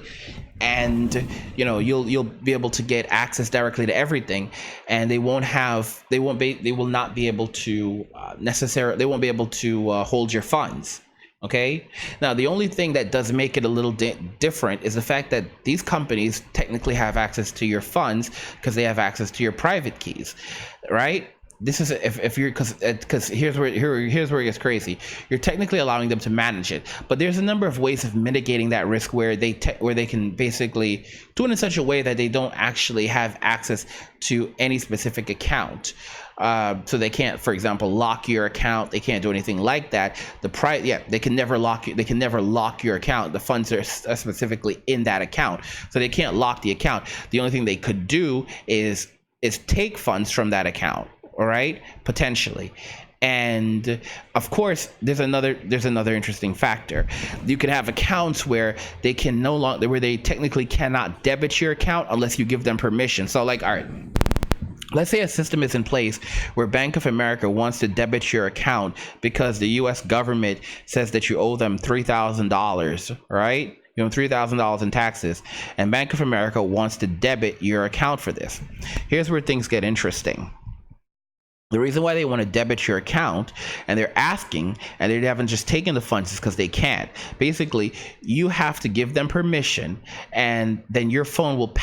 And you know, you'll be able to get access directly to everything, and they won't be able to hold your funds. Okay, now the only thing that does make it a little different is the fact that these companies technically have access to your funds because they have access to your private keys, right? This is if you're because here's where it gets crazy. You're technically allowing them to manage it, but there's a number of ways of mitigating that risk where they can basically do it in such a way that they don't actually have access to any specific account. So they can't, for example, lock your account. They can't do anything like that. They can never lock you. They can never lock your account. The funds are specifically in that account, so they can't lock the account. The only thing they could do is is take funds from that account, all right, potentially. And of course, there's another interesting factor. You can have accounts where they can no longer, where they technically cannot debit your account unless you give them permission. So like, all right, let's say a system is in place where Bank of America wants to debit your account because the US government says that you owe them $3,000, right? You know, $3,000 in taxes, and Bank of America wants to debit your account for this. Here's where things get interesting. The reason why they want to debit your account and they're asking and they haven't just taken the funds is because they can't. Basically, you have to give them permission, and then your phone will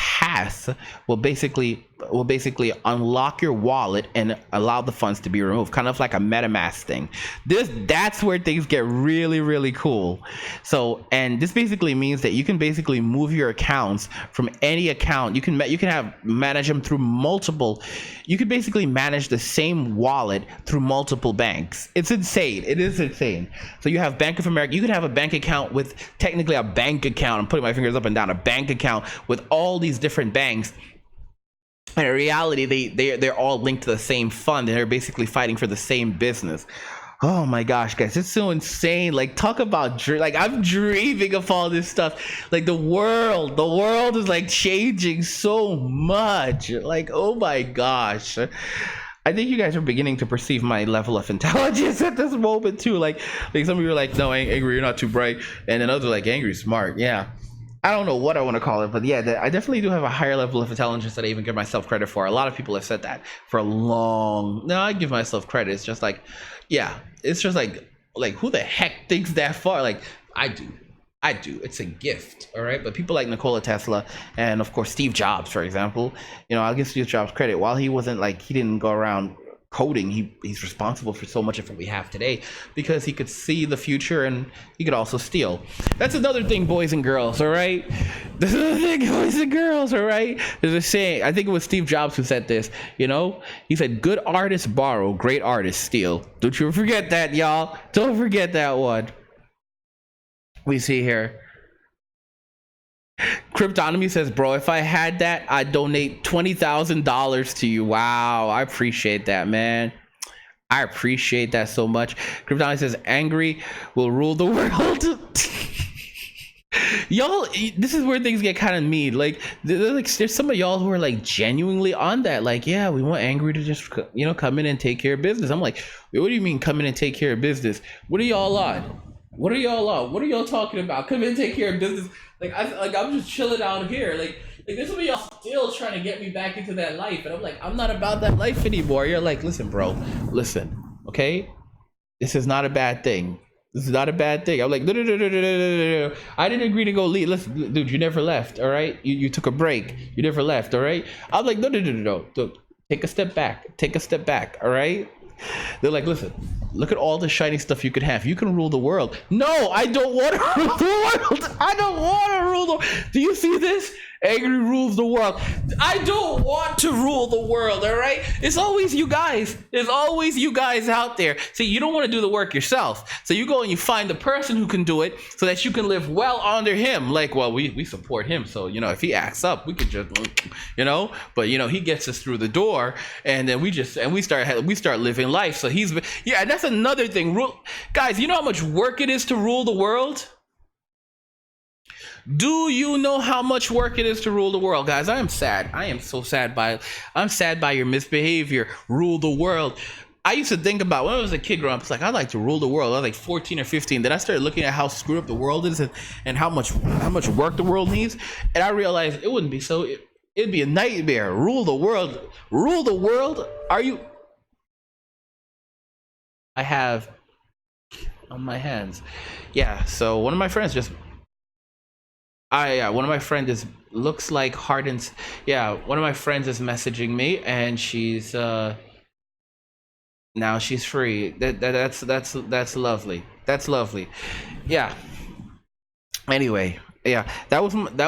basically unlock your wallet and allow the funds to be removed, kind of like a MetaMask thing. That's where things get really, really cool. So, and this basically means that you can basically move your accounts from any account. You can manage them through multiple. You could basically manage the same wallet through multiple banks. It's insane. It is insane. So you have Bank of America. You could have a bank account with technically a bank account. I'm putting my fingers up and down. A bank account with all these different banks. And in reality, they're all linked to the same fund, and they're basically fighting for the same business. Oh my gosh, guys, it's so insane. Like, talk about like, I'm dreaming of all this stuff. Like, the world is like changing so much. Like, oh my gosh. I think you guys are beginning to perceive my level of intelligence at this moment too. Like some of you are like, no, Angry, you're not too bright, and then others are like, Angry, smart. Yeah. I don't know what I want to call it, but yeah, I definitely do have a higher level of intelligence that I even give myself credit for. A lot of people have said that for a long. No, I give myself credit. It's just like, yeah, it's just like who the heck thinks that far? Like, I do. It's a gift, all right? But people like Nikola Tesla and of course Steve Jobs, for example, you know, I'll give Steve Jobs credit. While he didn't go around coding, he's responsible for so much of what we have today because he could see the future and he could also steal. That's another thing, boys and girls, all right? This is the thing, boys and girls, all right? There's a saying, I think it was Steve Jobs who said this, you know? He said, good artists borrow, great artists steal. Don't you forget that, y'all. Don't forget that one. We see here. Cryptonomy says, bro, if I had that, I'd donate $20,000 to you. Wow, I appreciate that, man. I appreciate that so much. Cryptonomy says, Angry will rule the world. Y'all, this is where things get kind of mean. Like, there's some of y'all who are like genuinely on that. Like, yeah, we want Angry to just, you know, come in and take care of business. I'm like, what do you mean come in and take care of business? What are y'all on? What are y'all talking about? Come in and take care of business. I'm just chilling out here. Like there's some of y'all still trying to get me back into that life, and I'm like, I'm not about that life anymore. You're like, listen, bro, listen, okay? This is not a bad thing. I'm like, no. I didn't agree to go leave. Listen, dude, you never left, all right? You took a break. You never left, all right? I'm like, no. Take a step back, all right? They're like, listen, look at all the shiny stuff you could have. You can rule the world. No, I don't want to rule the world. I don't want to rule the world. Do you see this? Angry rules the world. I don't want to rule the world, all right? It's always you guys. There's always you guys out there. See, you don't want to do the work yourself. So you go and you find the person who can do it so that you can live well under him. Like, well, we support him. So, you know, if he acts up, we could just, you know, but, you know, he gets us through the door and then we start living life. So yeah, and that's another thing. Guys, you know how much work it is to rule the world? Do you know how much work it is to rule the world, guys? I am sad. I am so sad I'm sad by your misbehavior. Rule the world. I used to think about when I was a kid growing up, it's like, I'd like to rule the world. I was like 14 or 15. Then I started looking at how screwed up the world is and how much work the world needs. And I realized it wouldn't be so. It'd be a nightmare. Rule the world. Rule the world? Are you? I have on my hands. Yeah, so one of my friends just one of my friends is looks like Hardens. Yeah, one of my friends is messaging me, and she's now she's free. That's lovely. That's lovely. Yeah. Anyway, yeah, that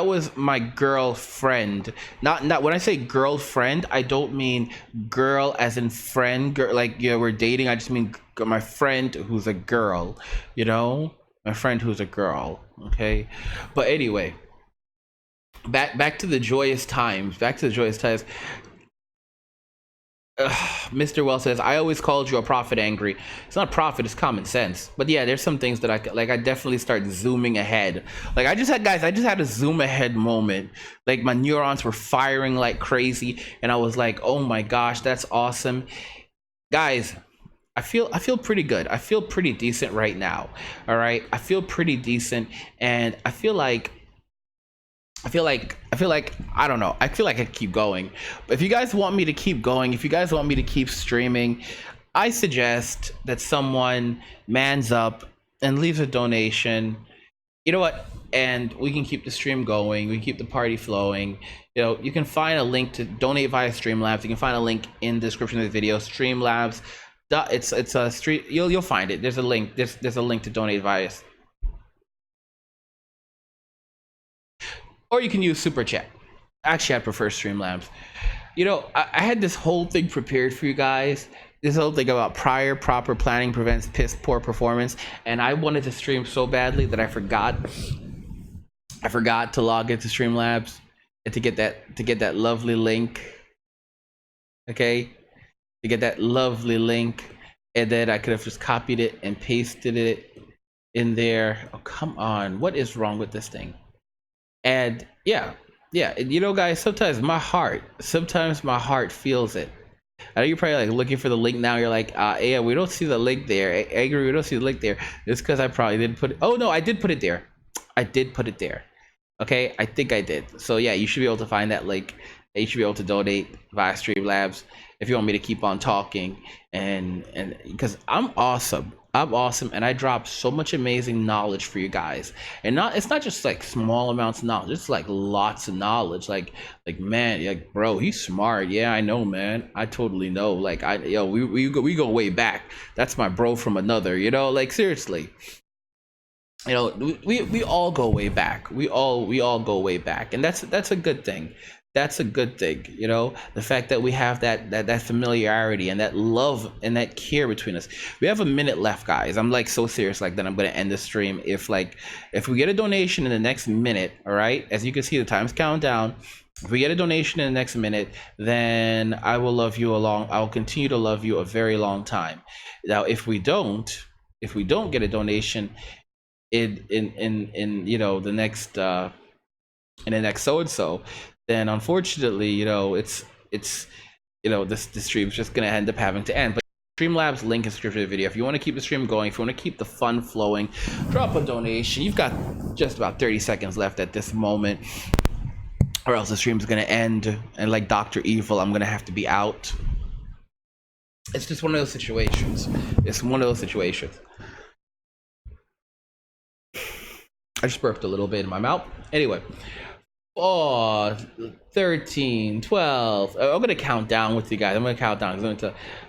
was my girlfriend. Not when I say girlfriend, I don't mean girl as in friend. Girl, like, yeah, we're dating. I just mean my friend who's a girl. You know, my friend who's a girl. Okay, but anyway, back to the joyous times. Mr. Well says, I always called you a prophet angry. It's not profit, it's common sense. But yeah, there's some things that I definitely start zooming ahead. Like I just had a zoom ahead moment. Like my neurons were firing like crazy, and I was like, oh my gosh, that's awesome. Guys, I feel pretty good. I feel pretty decent right now. All right. I feel pretty decent, and I feel like I don't know. I feel like I keep going. But if you guys want me to keep going, if you guys want me to keep streaming, I suggest that someone mans up and leaves a donation. You know what? And we can keep the stream going. We can keep the party flowing. You know, you can find a link to donate via Streamlabs. You can find a link in the description of the video. Streamlabs. It's a street. You'll find it. There's a link. There's a link to donate via. Or you can use Super Chat. Actually, I prefer Streamlabs. You know, I had this whole thing prepared for you guys. This whole thing about proper planning prevents poor performance. And I wanted to stream so badly that I forgot to log into Streamlabs and to get that lovely link. Okay? To get that lovely link. And then I could have just copied it and pasted it in there. Oh, come on. What is wrong with this thing? And yeah, you know, guys, sometimes my heart feels it. I know you're probably like looking for the link now. You're like, yeah, we don't see the link there. Angry, we don't see the link there. It's because I probably didn't put it. Oh no, I did put it there. Okay, I think I did. So yeah, you should be able to find that link. You should be able to donate via Streamlabs if you want me to keep on talking. And because I'm awesome, and I drop so much amazing knowledge for you guys. And it's not just like small amounts of knowledge. It's like lots of knowledge. Like man, like bro, he's smart. Yeah, I know, man. I totally know. Like we go way back. That's my bro from another. You know, like seriously. You know, we all go way back. We all go way back, and that's a good thing. That's a good thing, you know, the fact that we have that familiarity and that love and that care between us. We have a minute left, guys. I'm like so serious, like that I'm gonna end the stream if we get a donation in the next minute. All right, as you can see, the time's counting down. If we get a donation in the next minute, then I will love you I will continue to love you a very long time. Now, if we don't get a donation in you know the next in the next so and so, then unfortunately, you know, it's you know, this stream's just gonna end up having to end. But Streamlabs link in the description of the video. If you want to keep the stream going, if you want to keep the fun flowing, drop a donation. You've got just about 30 seconds left at this moment, or else the stream's gonna end. And like Dr. Evil, I'm gonna have to be out. It's just one of those situations. It's one of those situations. I just burped a little bit in my mouth. Anyway. 13, 12. I'm gonna count down with you guys. I'm gonna count down.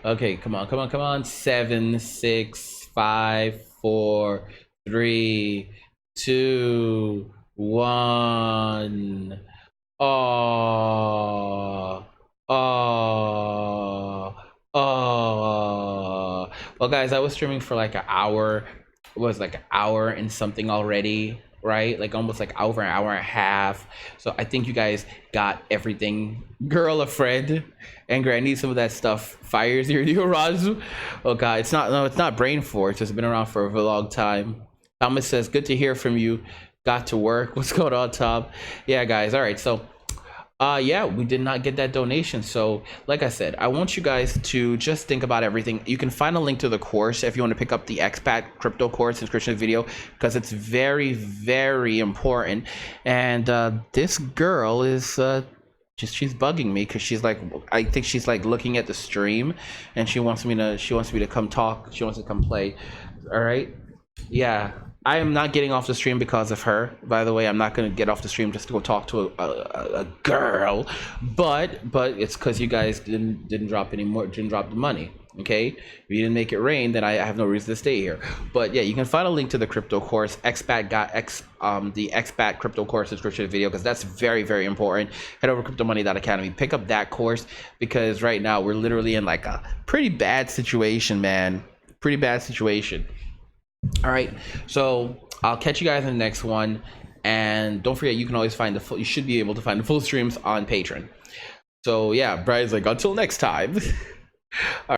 Okay, come on. 7, 6, 5, 4, 3, 2, 1. Well, guys, I was streaming for like an hour. It was like an hour and something already. Right, like almost like hour and a half. So I think you guys got everything. Girl, a friend, and I need some of that stuff. Fires your neurons. Oh god, it's not brain force. It's been around for a long time. Thomas says, good to hear from you. Got to work. What's going on, Tom? Yeah, guys. All right, so yeah, we did not get that donation. So like I said, I want you guys to just think about everything. You can find a link to the course if you want to pick up the expat crypto course description video, because it's very, very important. And this girl is she's bugging me because she's like, I think she's like looking at the stream and she wants me to come talk. She wants to come play. All right. Yeah. I am not getting off the stream because of her. By the way, I'm not going to get off the stream just to go talk to a girl. But it's because you guys didn't drop the money. Okay, if you didn't make it rain, then I have no reason to stay here. But yeah, you can find a link to the crypto course, the expat crypto course description video, because that's very, very important. Head over to cryptomoney.academy, pick up that course, because right now we're literally in like a pretty bad situation, man. Pretty bad situation. All right, so I'll catch you guys in the next one, and don't forget, you can always find you should be able to find the full streams on Patreon. So yeah, Brian's like, until next time. All